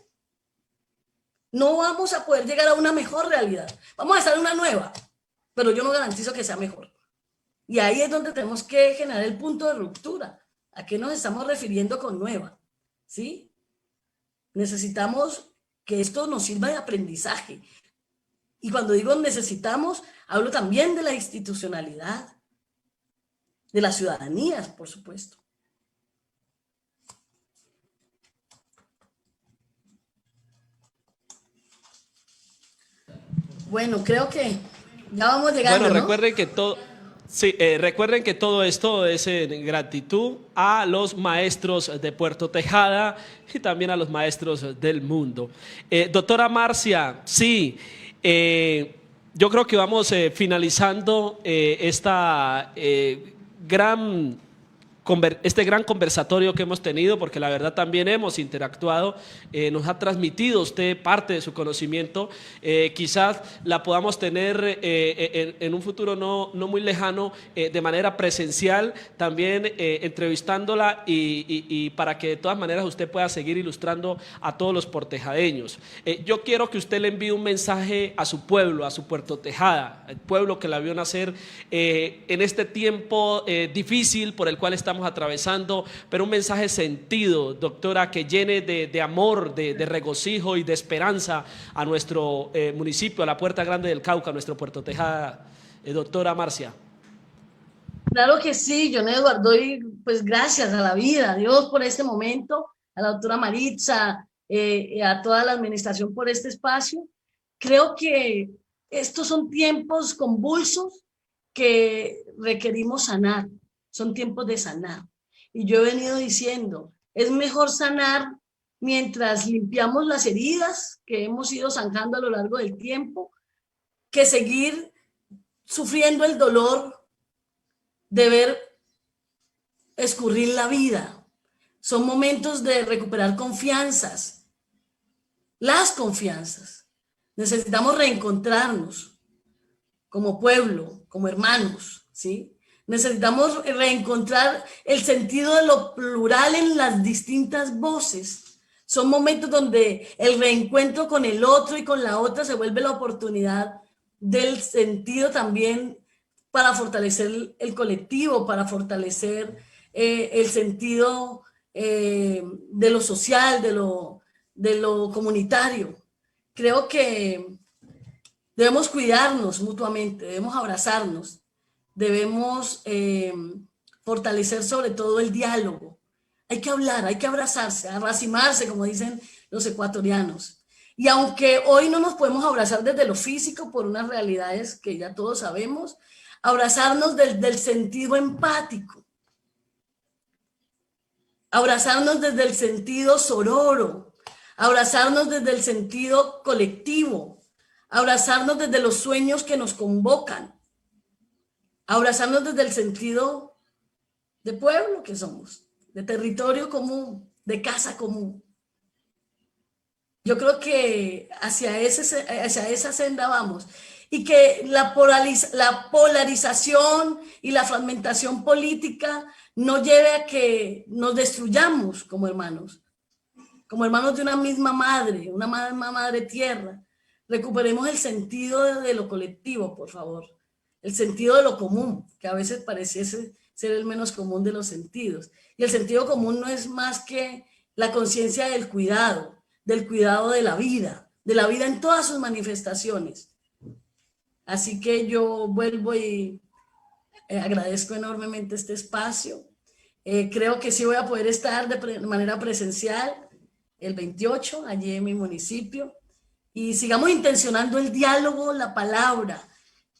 no vamos a poder llegar a una mejor realidad. Vamos a estar en una nueva, pero yo no garantizo que sea mejor. Y ahí es donde tenemos que generar el punto de ruptura. ¿A qué nos estamos refiriendo con nueva? ¿Sí? Necesitamos que esto nos sirva de aprendizaje. Y cuando digo necesitamos, hablo también de la institucionalidad, de las ciudadanías, por supuesto. Bueno, creo que ya vamos llegando. Bueno, ¿no? recuerden que todo... Sí, recuerden que todo esto es en gratitud a los maestros de Puerto Tejada y también a los maestros del mundo. Doctora Marcia, sí, yo creo que vamos finalizando este gran conversatorio que hemos tenido, porque la verdad también hemos interactuado, nos ha transmitido usted parte de su conocimiento, quizás la podamos tener en un futuro no muy lejano, de manera presencial, también entrevistándola y para que de todas maneras usted pueda seguir ilustrando a todos los portejadeños. Yo quiero que usted le envíe un mensaje a su pueblo, a su Puerto Tejada, el pueblo que la vio nacer en este tiempo difícil por el cual estamos atravesando, pero un mensaje sentido, doctora, que llene de amor, de regocijo y de esperanza a nuestro municipio, a la Puerta Grande del Cauca, a nuestro Puerto Tejada. Doctora Marcia. Claro que sí, John Edward, doy pues gracias a la vida, a Dios por este momento, a la doctora Maritza, a toda la administración por este espacio. Creo que estos son tiempos convulsos que requerimos sanar. Son tiempos de sanar. Y yo he venido diciendo, es mejor sanar mientras limpiamos las heridas que hemos ido zanjando a lo largo del tiempo, que seguir sufriendo el dolor de ver escurrir la vida. Son momentos de recuperar confianzas, las confianzas. Necesitamos reencontrarnos como pueblo, como hermanos, ¿sí? Necesitamos reencontrar el sentido de lo plural en las distintas voces. Son momentos donde el reencuentro con el otro y con la otra se vuelve la oportunidad del sentido también para fortalecer el colectivo, para fortalecer el sentido de lo social, de lo comunitario. Creo que debemos cuidarnos mutuamente, debemos abrazarnos. Debemos fortalecer sobre todo el diálogo. Hay que hablar, hay que abrazarse, arracimarse, como dicen los ecuatorianos. Y aunque hoy no nos podemos abrazar desde lo físico por unas realidades que ya todos sabemos, abrazarnos desde el sentido empático. Abrazarnos desde el sentido sororo. Abrazarnos desde el sentido colectivo. Abrazarnos desde los sueños que nos convocan. Abrazarnos desde el sentido de pueblo que somos, de territorio común, de casa común. Yo creo que hacia esa senda vamos. Y que la polarización y la fragmentación política no lleve a que nos destruyamos como hermanos de una misma madre, una madre tierra. Recuperemos el sentido de lo colectivo, por favor. el sentido de lo común, que a veces pareciese ser el menos común de los sentidos. Y el sentido común no es más que la conciencia del cuidado de la vida en todas sus manifestaciones. Así que yo vuelvo y agradezco enormemente este espacio. Creo que sí voy a poder estar de manera presencial el 28, allí en mi municipio, y sigamos intencionando el diálogo, la palabra,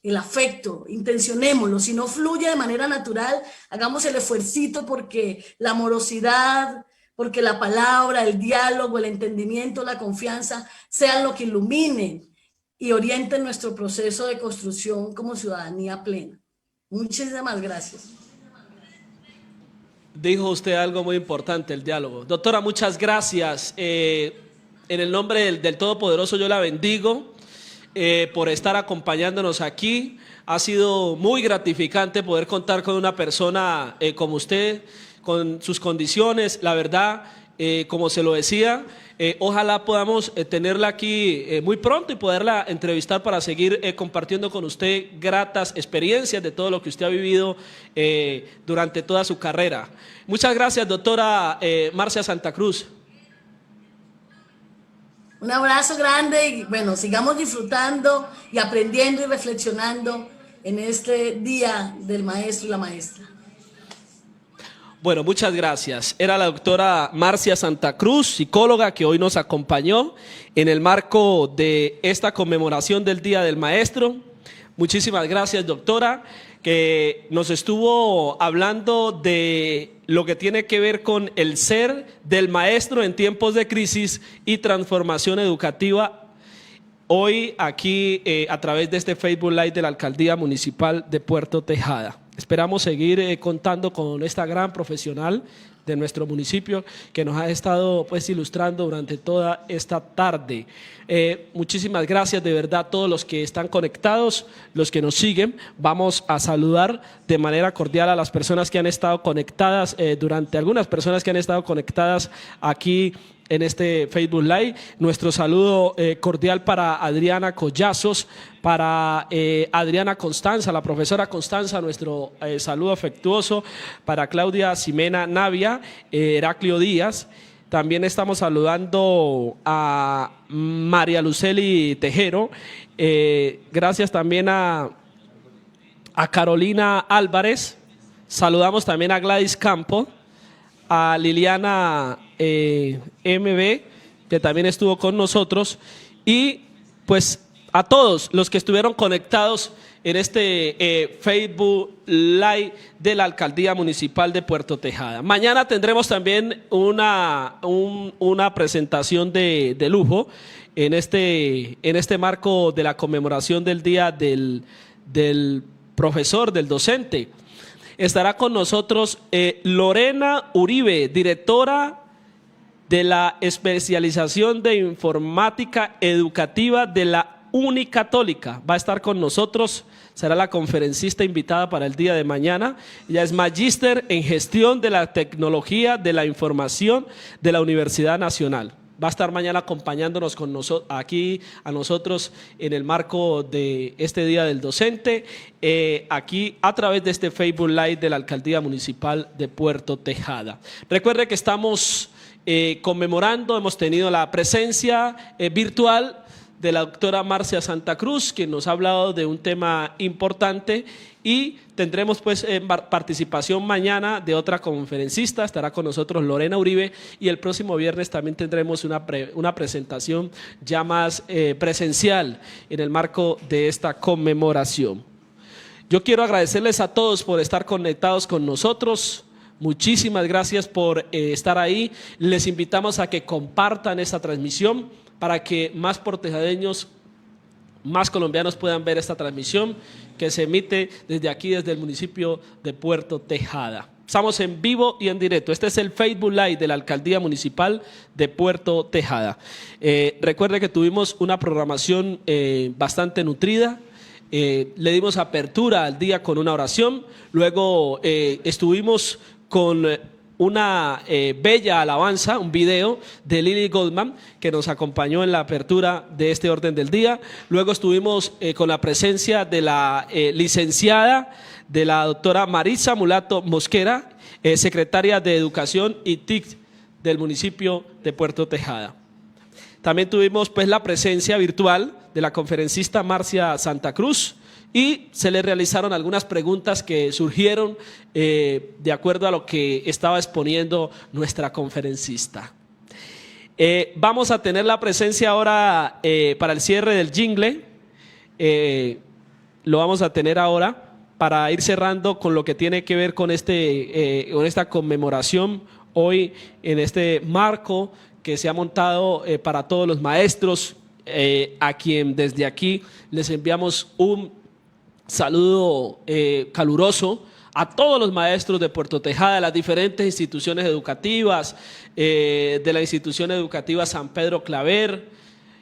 el afecto, intencionémoslo. Si no fluye de manera natural, hagamos el esfuercito porque la amorosidad, porque la palabra, el diálogo, el entendimiento, la confianza sean lo que iluminen y orienten nuestro proceso de construcción como ciudadanía plena. Muchísimas gracias. Dijo usted algo muy importante, el diálogo. Doctora, muchas gracias. En el nombre del Todopoderoso yo la bendigo por estar acompañándonos aquí. Ha sido muy gratificante poder contar con una persona como usted, con sus condiciones. La verdad, como se lo decía, ojalá podamos tenerla aquí muy pronto y poderla entrevistar para seguir compartiendo con usted gratas experiencias de todo lo que usted ha vivido durante toda su carrera. Muchas gracias, doctora Marcia Santa Cruz. Un abrazo grande y bueno, sigamos disfrutando y aprendiendo y reflexionando en este día del maestro y la maestra. Bueno, muchas gracias. Era la doctora Marcia Santa Cruz, psicóloga, que hoy nos acompañó en el marco de esta conmemoración del Día del Maestro. Muchísimas gracias, doctora, que nos estuvo hablando de lo que tiene que ver con el ser del maestro en tiempos de crisis y transformación educativa. Hoy aquí a través de este Facebook Live de la Alcaldía Municipal de Puerto Tejada. Esperamos seguir contando con esta gran profesional de nuestro municipio que nos ha estado pues ilustrando durante toda esta tarde. Muchísimas gracias de verdad a todos los que están conectados, los que nos siguen. Vamos a saludar de manera cordial a las personas que han estado conectadas, algunas personas que han estado conectadas aquí en este Facebook Live. Nuestro saludo cordial para Adriana Collazos, para Adriana Constanza, la profesora Constanza, nuestro saludo afectuoso para Claudia Ximena Navia, Heraclio Díaz. También estamos saludando a María Luceli Tejero. Gracias también a Carolina Álvarez. Saludamos también a Gladys Campo, a Liliana MB, que también estuvo con nosotros, y pues a todos los que estuvieron conectados en este Facebook Live de la Alcaldía Municipal de Puerto Tejada. Mañana tendremos también una presentación de lujo en este marco de la conmemoración del Día del Profesor, del Docente. Estará con nosotros Lorena Uribe, directora de la especialización de informática educativa de la Unicatólica. Va a estar con nosotros, será la conferencista invitada para el día de mañana. Ella es magíster en gestión de la tecnología de la información de la Universidad Nacional. Va a estar mañana acompañándonos aquí a nosotros en el marco de este Día del Docente, aquí a través de este Facebook Live de la Alcaldía Municipal de Puerto Tejada. Recuerde que estamos conmemorando, hemos tenido la presencia virtual de la doctora Marcia Santa Cruz, quien nos ha hablado de un tema importante, y tendremos pues participación mañana de otra conferencista. Estará con nosotros Lorena Uribe, y el próximo viernes también tendremos una presentación ya más presencial en el marco de esta conmemoración. Yo quiero agradecerles a todos por estar conectados con nosotros. Muchísimas gracias por estar ahí. Les invitamos a que compartan esta transmisión para que más portejadeños, más colombianos puedan ver esta transmisión que se emite desde aquí, desde el municipio de Puerto Tejada. Estamos en vivo y en directo. Este es el Facebook Live de la Alcaldía Municipal de Puerto Tejada. Recuerde que tuvimos una programación bastante nutrida. Le dimos apertura al día con una oración. Luego estuvimos con una bella alabanza, un video de Lily Goldman que nos acompañó en la apertura de este orden del día. Luego estuvimos con la presencia de la licenciada, de la doctora Maritza Mulato Mosquera, secretaria de Educación y TIC del municipio de Puerto Tejada. También tuvimos pues la presencia virtual de la conferencista Marcia Santa Cruz y se le realizaron algunas preguntas que surgieron de acuerdo a lo que estaba exponiendo nuestra conferencista. Vamos a tener la presencia ahora para el cierre del jingle, lo vamos a tener ahora para ir cerrando con lo que tiene que ver con esta conmemoración hoy en este marco que se ha montado para todos los maestros, a quien desde aquí les enviamos un saludo caluroso a todos los maestros de Puerto Tejada, de las diferentes instituciones educativas, de la institución educativa San Pedro Claver,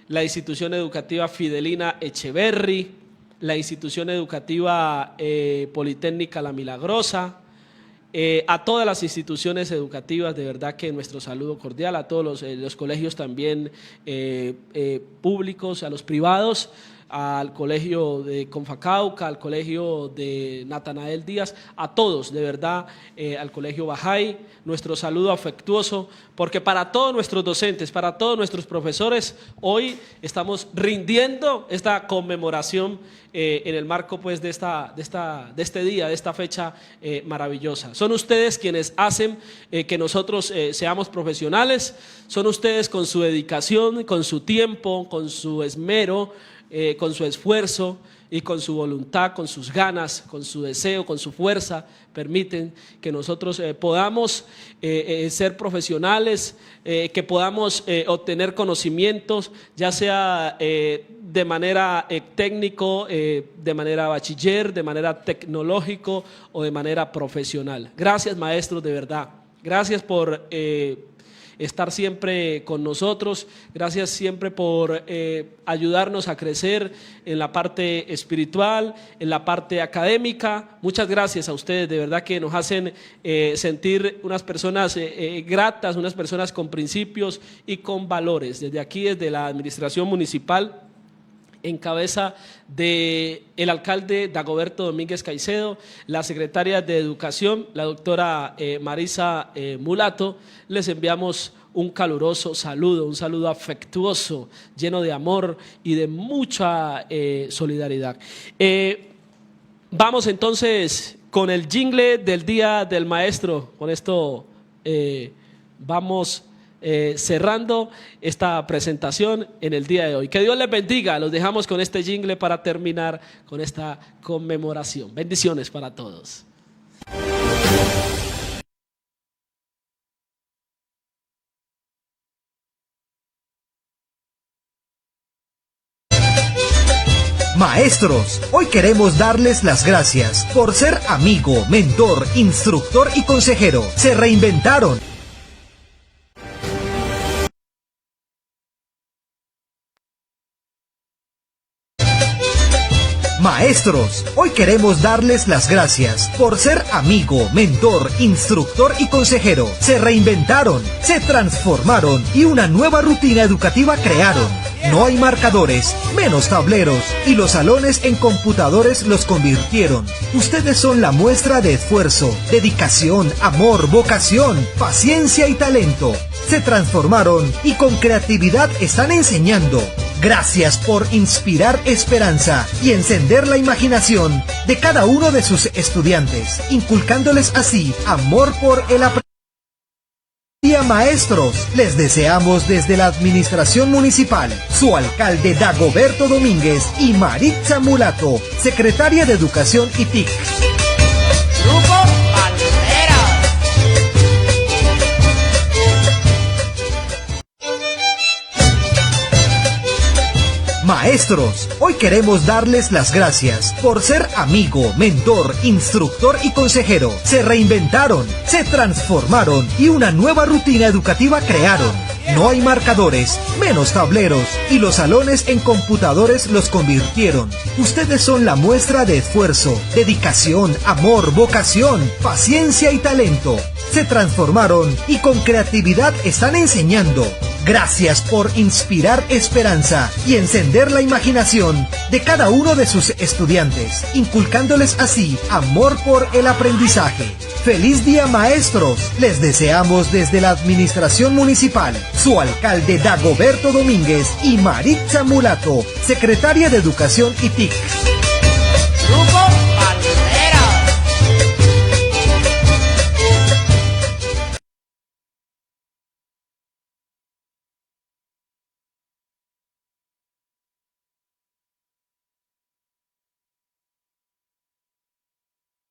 la institución educativa Fidelina Echeverry, la institución educativa Politécnica La Milagrosa, a todas las instituciones educativas, de verdad que nuestro saludo cordial, a todos los colegios también públicos, a los privados, al colegio de Confacauca, al colegio de Natanael Díaz, a todos, de verdad, al colegio Bajay, nuestro saludo afectuoso, porque para todos nuestros docentes, para todos nuestros profesores, hoy estamos rindiendo esta conmemoración en el marco pues de este día, de esta fecha maravillosa. Son ustedes quienes hacen que nosotros seamos profesionales, son ustedes con su dedicación, con su tiempo, con su esmero, con su esfuerzo y con su voluntad, con sus ganas, con su deseo, con su fuerza, permiten que nosotros podamos ser profesionales, que podamos obtener conocimientos, ya sea de manera técnico, de manera bachiller, de manera tecnológico o de manera profesional. Gracias, maestros, de verdad. Gracias por estar siempre con nosotros, gracias siempre por ayudarnos a crecer en la parte espiritual, en la parte académica. Muchas gracias a ustedes, de verdad que nos hacen sentir unas personas gratas, unas personas con principios y con valores. Desde aquí, desde la administración municipal, en cabeza del alcalde Dagoberto Domínguez Caicedo, la secretaria de Educación, la doctora Maritza Mulato, les enviamos un caluroso saludo, un saludo afectuoso, lleno de amor y de mucha solidaridad. Vamos entonces con el jingle del Día del Maestro. Con esto vamos cerrando esta presentación en el día de hoy. Que Dios les bendiga. Los dejamos con este jingle para terminar con esta conmemoración. Bendiciones para todos. Maestros, hoy queremos darles las gracias por ser amigo, mentor, instructor y consejero. Se reinventaron. Maestros, hoy queremos darles las gracias por ser amigo, mentor, instructor y consejero. Se reinventaron, se transformaron y una nueva rutina educativa crearon. No hay marcadores, menos tableros y los salones en computadores los convirtieron. Ustedes son la muestra de esfuerzo, dedicación, amor, vocación, paciencia y talento. Se transformaron y con creatividad están enseñando. Gracias por inspirar esperanza y encender la imaginación de cada uno de sus estudiantes, inculcándoles así amor por el aprendizaje. Maestros, les deseamos desde la administración municipal, su alcalde Dagoberto Domínguez y Maritza Mulato, secretaria de Educación y TIC. Grupo Palmeras. Maestros, hoy queremos darles las gracias por ser amigo, mentor, instructor y consejero. Se reinventaron, se transformaron y una nueva rutina educativa crearon. No hay marcadores, menos tableros, y los salones en computadores los convirtieron. Ustedes son la muestra de esfuerzo, dedicación, amor, vocación, paciencia y talento. Se transformaron y con creatividad están enseñando. Gracias por inspirar esperanza y encender la imaginación de cada uno de sus estudiantes, inculcándoles así amor por el aprendizaje. ¡Feliz día, maestros! Les deseamos desde la Administración Municipal, su alcalde Dagoberto Domínguez y Maritza Mulato, secretaria de Educación y TIC.